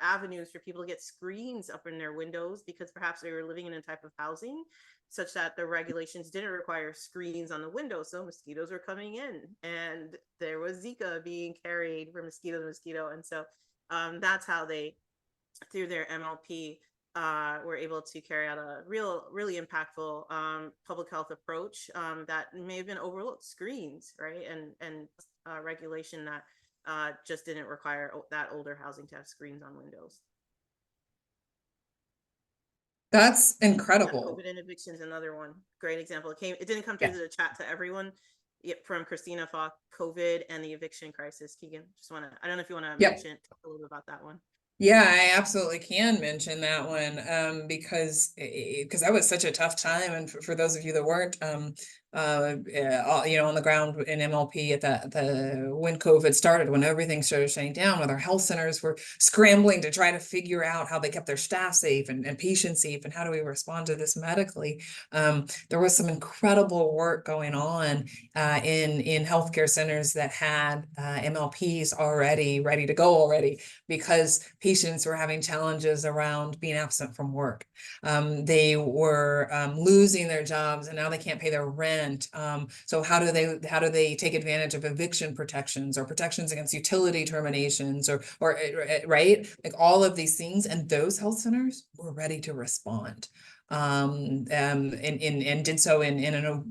avenues for people to get screens up in their windows, because perhaps they were living in a type of housing such that the regulations didn't require screens on the window. So mosquitoes were coming in, and there was Zika being carried from mosquito to mosquito. And so that's how they, through their MLP, were able to carry out a really impactful public health approach that may have been overlooked. Screens, right, and regulation that just didn't require that older housing to have screens on windows. That's incredible. COVID and eviction is another one. Great example. It didn't come through the chat to everyone. From Christina Falk, COVID and the eviction crisis. Keegan, I don't know if you want to mention a little bit about that one. Yeah, I absolutely can mention that one because that was such a tough time, and for those of you that weren't on the ground in MLP when COVID started, when everything started shutting down, when our health centers were scrambling to try to figure out how they kept their staff safe and patients safe, and how do we respond to this medically. There was some incredible work going on in healthcare centers that had MLPs already ready to go because patients were having challenges around being absent from work. They were losing their jobs, and now they can't pay their rent. So how do they take advantage of eviction protections or protections against utility terminations or right? Like all of these things, and those health centers were ready to respond. And did so in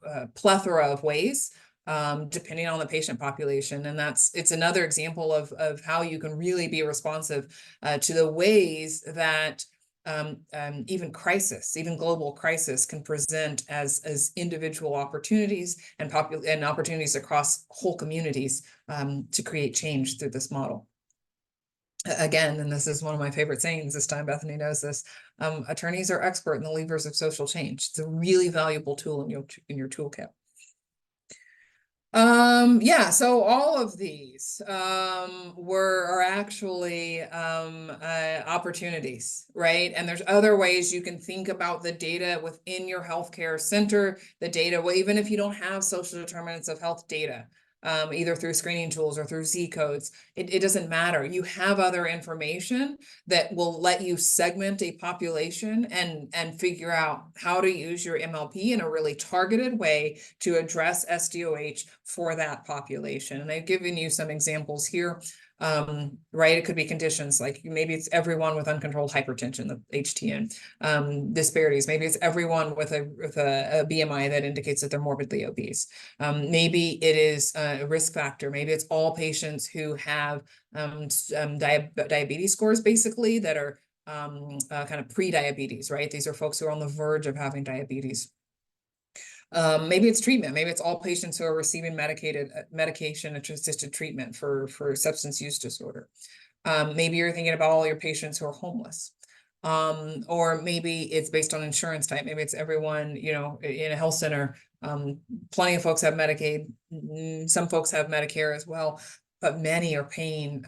a plethora of ways. Depending on the patient population. And it's another example of how you can really be responsive to the ways that even global crisis can present as individual opportunities and opportunities across whole communities to create change through this model. Again, and this is one of my favorite sayings this time, Bethany knows this, attorneys are expert in the levers of social change. It's a really valuable tool in your toolkit. So all of these are actually opportunities, right? And there's other ways you can think about the data within your healthcare center, the data, well, even if you don't have social determinants of health data, either through screening tools or through Z codes, it doesn't matter. You have other information that will let you segment a population and figure out how to use your MLP in a really targeted way to address SDOH for that population. And I've given you some examples here. Right, it could be conditions like maybe it's everyone with uncontrolled hypertension, the HTN, disparities. Maybe it's everyone with a BMI that indicates that they're morbidly obese. Maybe it is a risk factor. Maybe it's all patients who have diabetes scores basically that are kind of pre-diabetes, right? These are folks who are on the verge of having diabetes. Maybe it's treatment. Maybe it's all patients who are receiving medication-assisted treatment for substance use disorder. Maybe you're thinking about all your patients who are homeless. Or maybe it's based on insurance type. Maybe it's everyone, in a health center. Plenty of folks have Medicaid. Some folks have Medicare as well, but many are paying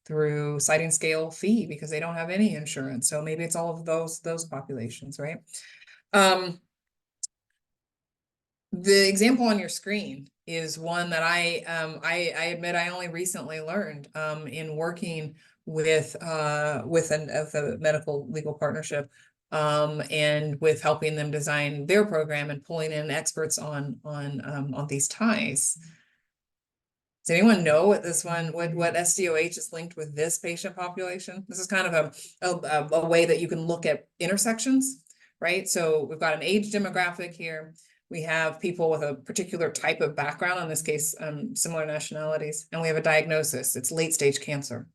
through sliding scale fee because they don't have any insurance. So maybe it's all of those populations, right? The example on your screen is one that I admit I only recently learned in working with a medical legal partnership and with helping them design their program and pulling in experts on these ties. Does anyone know what SDOH is linked with this patient population? This is kind of a way that you can look at intersections, right? So we've got an age demographic here. We have people with a particular type of background, in this case, similar nationalities, and we have a diagnosis. It's late-stage cancer.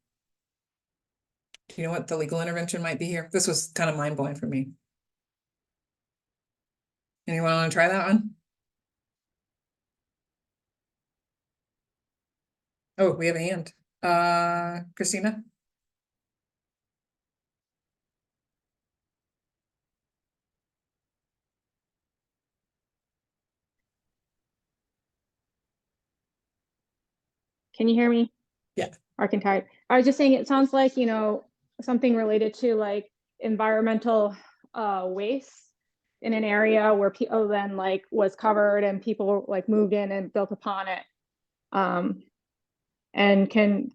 Do you know what the legal intervention might be here? This was kind of mind-blowing for me. Anyone want to try that one? Oh, we have a hand. Christina? Can you hear me? Yeah. I can type. I was just saying, it sounds like, something related to like environmental waste in an area where people then was covered and people moved in and built upon it. And can,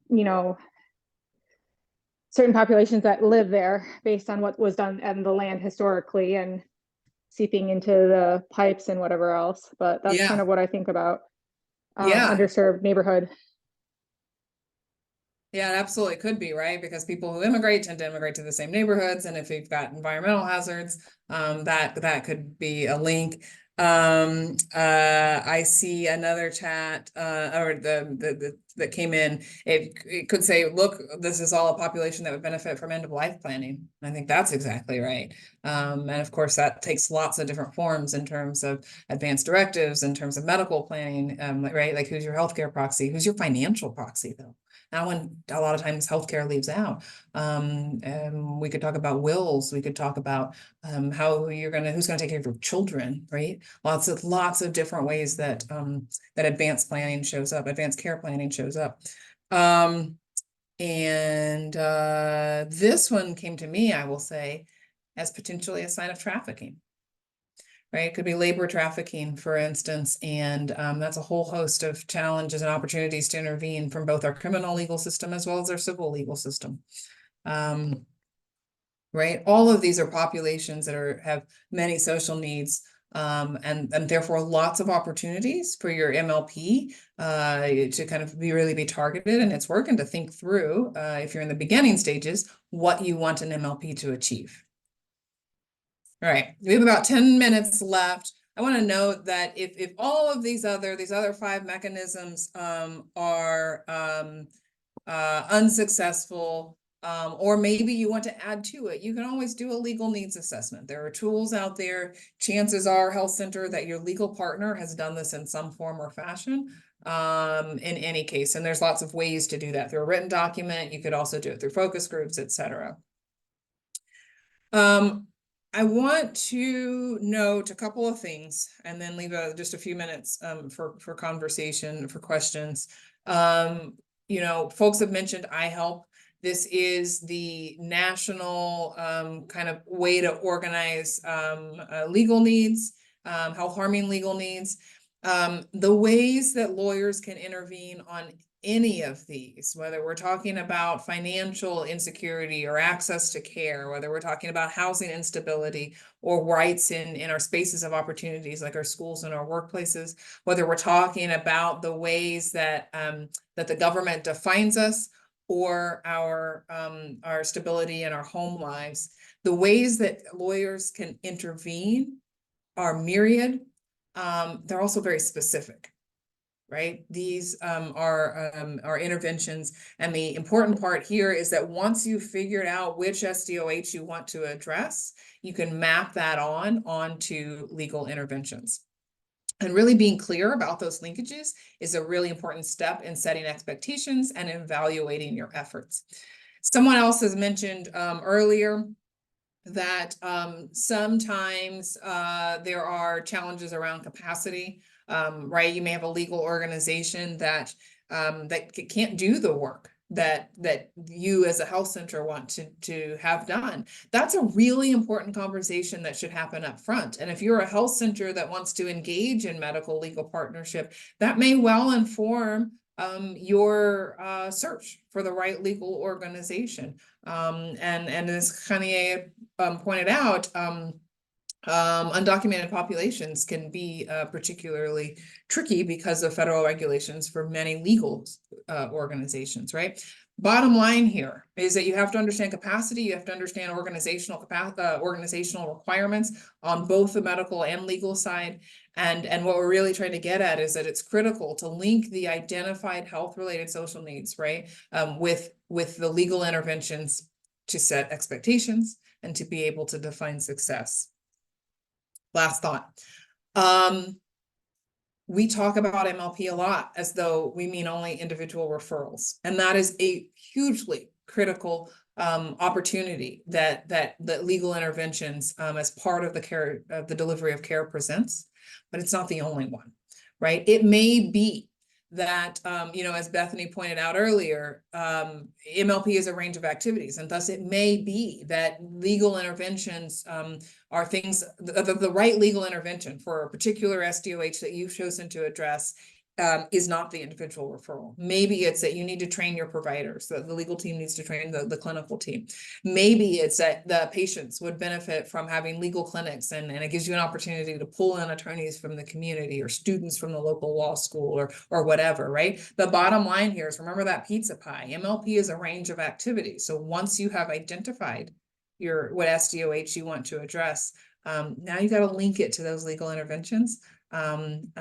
certain populations that live there based on what was done on the land historically and seeping into the pipes and whatever else. But that's kind of what I think about underserved neighborhood. Yeah, it absolutely could be, right? Because people who immigrate tend to immigrate to the same neighborhoods, and if you've got environmental hazards, that could be a link. I see another chat, or that came in. It could say, look, this is all a population that would benefit from end of life planning. I think that's exactly right. And of course, that takes lots of different forms in terms of advanced directives, in terms of medical planning, right? Like, who's your healthcare proxy? Who's your financial proxy, though? Now, when a lot of times healthcare leaves out, we could talk about wills. We could talk about who's gonna take care of your children, right? Lots of different ways that that advanced planning shows up, advanced care planning shows up. This one came to me, I will say, as potentially a sign of trafficking. Right, it could be labor trafficking, for instance, and that's a whole host of challenges and opportunities to intervene from both our criminal legal system as well as our civil legal system. Right, all of these are populations that have many social needs, and therefore lots of opportunities for your MLP to kind of really be targeted in its work and to think through, if you're in the beginning stages, what you want an MLP to achieve. All right, we have about 10 minutes left. I want to note that if all of these other 5 mechanisms are unsuccessful, or maybe you want to add to it, you can always do a legal needs assessment. There are tools out there. Chances are, health center, that your legal partner has done this in some form or fashion, in any case. And there's lots of ways to do that through a written document. You could also do it through focus groups, etc. I want to note a couple of things and then leave just a few minutes for conversation, for questions. You know, folks have mentioned iHelp. This is the national kind of way to organize legal needs, health harming legal needs. The ways that lawyers can intervene on any of these, whether we're talking about financial insecurity or access to care, whether we're talking about housing instability or rights in our spaces of opportunities like our schools and our workplaces, whether we're talking about the ways that that the government defines us or our stability in our home lives, the ways that lawyers can intervene are myriad. They're also very specific. Right? These are interventions. And the important part here is that once you've figured out which SDOH you want to address, you can map that onto legal interventions. And really being clear about those linkages is a really important step in setting expectations and evaluating your efforts. Someone else has mentioned earlier that sometimes there are challenges around capacity. Right, you may have a legal organization that can't do the work that you as a health center want to have done. That's a really important conversation that should happen up front. And if you're a health center that wants to engage in medical legal partnership, that may well inform your search for the right legal organization. And as Khania pointed out, undocumented populations can be particularly tricky because of federal regulations for many legal organizations, right? Bottom line here is that you have to understand capacity, you have to understand organizational requirements on both the medical and legal side. And what we're really trying to get at is that it's critical to link the identified health-related social needs, right, with the legal interventions to set expectations and to be able to define success. Last thought. We talk about MLP a lot as though we mean only individual referrals. And that is a hugely critical opportunity that legal interventions as part of the care, the delivery of care presents, but it's not the only one, right? It may be that, you know, as Bethany pointed out earlier, MLP is a range of activities, and thus it may be that legal interventions are things, the right legal intervention for a particular SDOH that you've chosen to address is not the individual referral. Maybe it's that you need to train your providers, that the legal team needs to train the clinical team. Maybe it's that the patients would benefit from having legal clinics, and it gives you an opportunity to pull in attorneys from the community or students from the local law school or whatever, right? The bottom line here is, remember that pizza pie. MLP is a range of activities. So once you have identified what SDOH you want to address, now you got to link it to those legal interventions. And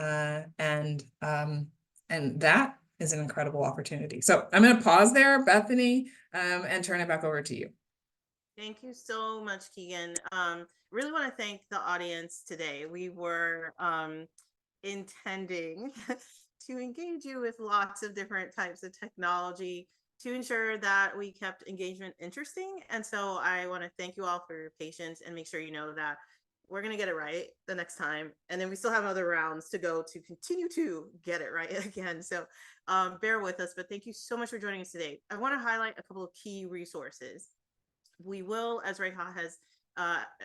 that is an incredible opportunity. So I'm going to pause there, Bethany, and turn it back over to you. Thank you so much, Keegan. Really want to thank the audience today. We were intending to engage you with lots of different types of technology to ensure that we kept engagement interesting. And so I want to thank you all for your patience, and make sure you know that we're going to get it right the next time. And then we still have other rounds to go to continue to get it right again. So bear with us, but thank you so much for joining us today. I want to highlight a couple of key resources. We will, as Reha has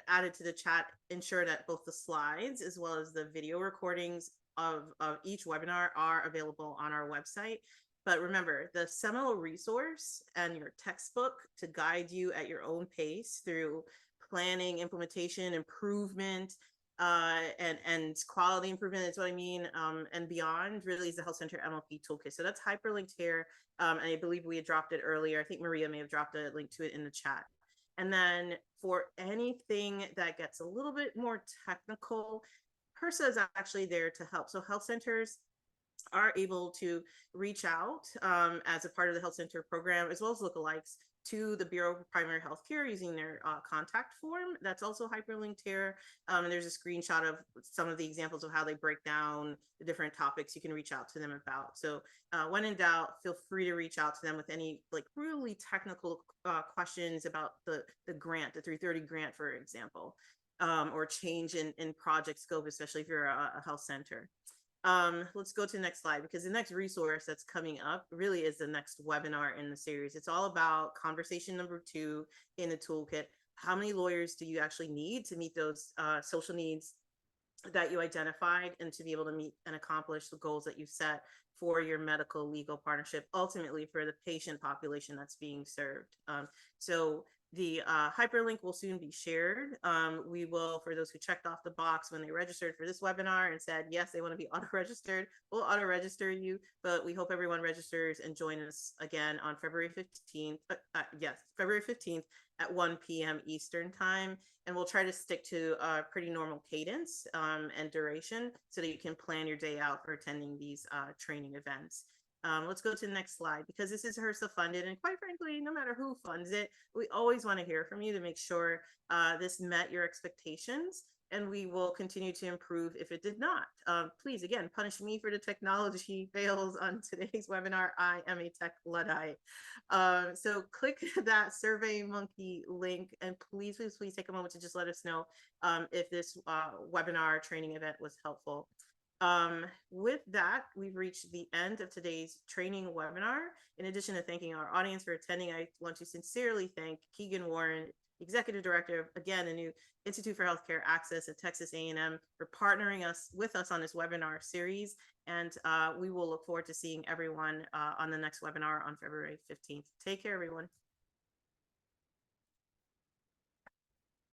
added to the chat, ensure that both the slides as well as the video recordings of each webinar are available on our website. But remember, the seminal resource and your textbook to guide you at your own pace through planning, implementation, improvement, and quality improvement is what I mean, and beyond, really is the Health Center MLP Toolkit. So that's hyperlinked here. And I believe we had dropped it earlier. I think Maria may have dropped a link to it in the chat. And then for anything that gets a little bit more technical, HRSA is actually there to help. So health centers are able to reach out as a part of the health center program, as well as lookalikes, to the Bureau of Primary Health Care using their contact form. That's also hyperlinked here. And there's a screenshot of some of the examples of how they break down the different topics you can reach out to them about. So when in doubt, feel free to reach out to them with any like really technical questions about the grant, the 330 grant, for example, or change in project scope, especially if you're a health center. Let's go to the next slide, because the next resource that's coming up really is the next webinar in the series. It's all about conversation number 2 in the toolkit. How many lawyers do you actually need to meet those social needs that you identified, and to be able to meet and accomplish the goals that you set for your medical legal partnership, ultimately for the patient population that's being served. So the hyperlink will soon be shared. We will, for those who checked off the box when they registered for this webinar and said, yes, they want to be auto-registered, we'll auto-register you, but we hope everyone registers and join us again on February 15th. Yes, February 15th at 1 p.m. Eastern time. And we'll try to stick to a pretty normal cadence and duration so that you can plan your day out for attending these training events. Let's go to the next slide, because this is HRSA funded, and quite frankly, no matter who funds it, we always want to hear from you to make sure this met your expectations, and we will continue to improve if it did not. Please, again, punish me for the technology fails on today's webinar. I am a tech Luddite. So click that SurveyMonkey link, and please, please, please take a moment to just let us know if this webinar training event was helpful. With that, we've reached the end of today's training webinar. In addition to thanking our audience for attending, I want to sincerely thank Keegan Warren, Executive Director of, again, the new Institute for Healthcare Access at Texas A&M, for partnering with us on this webinar series. And we will look forward to seeing everyone on the next webinar on February 15th. Take care, everyone.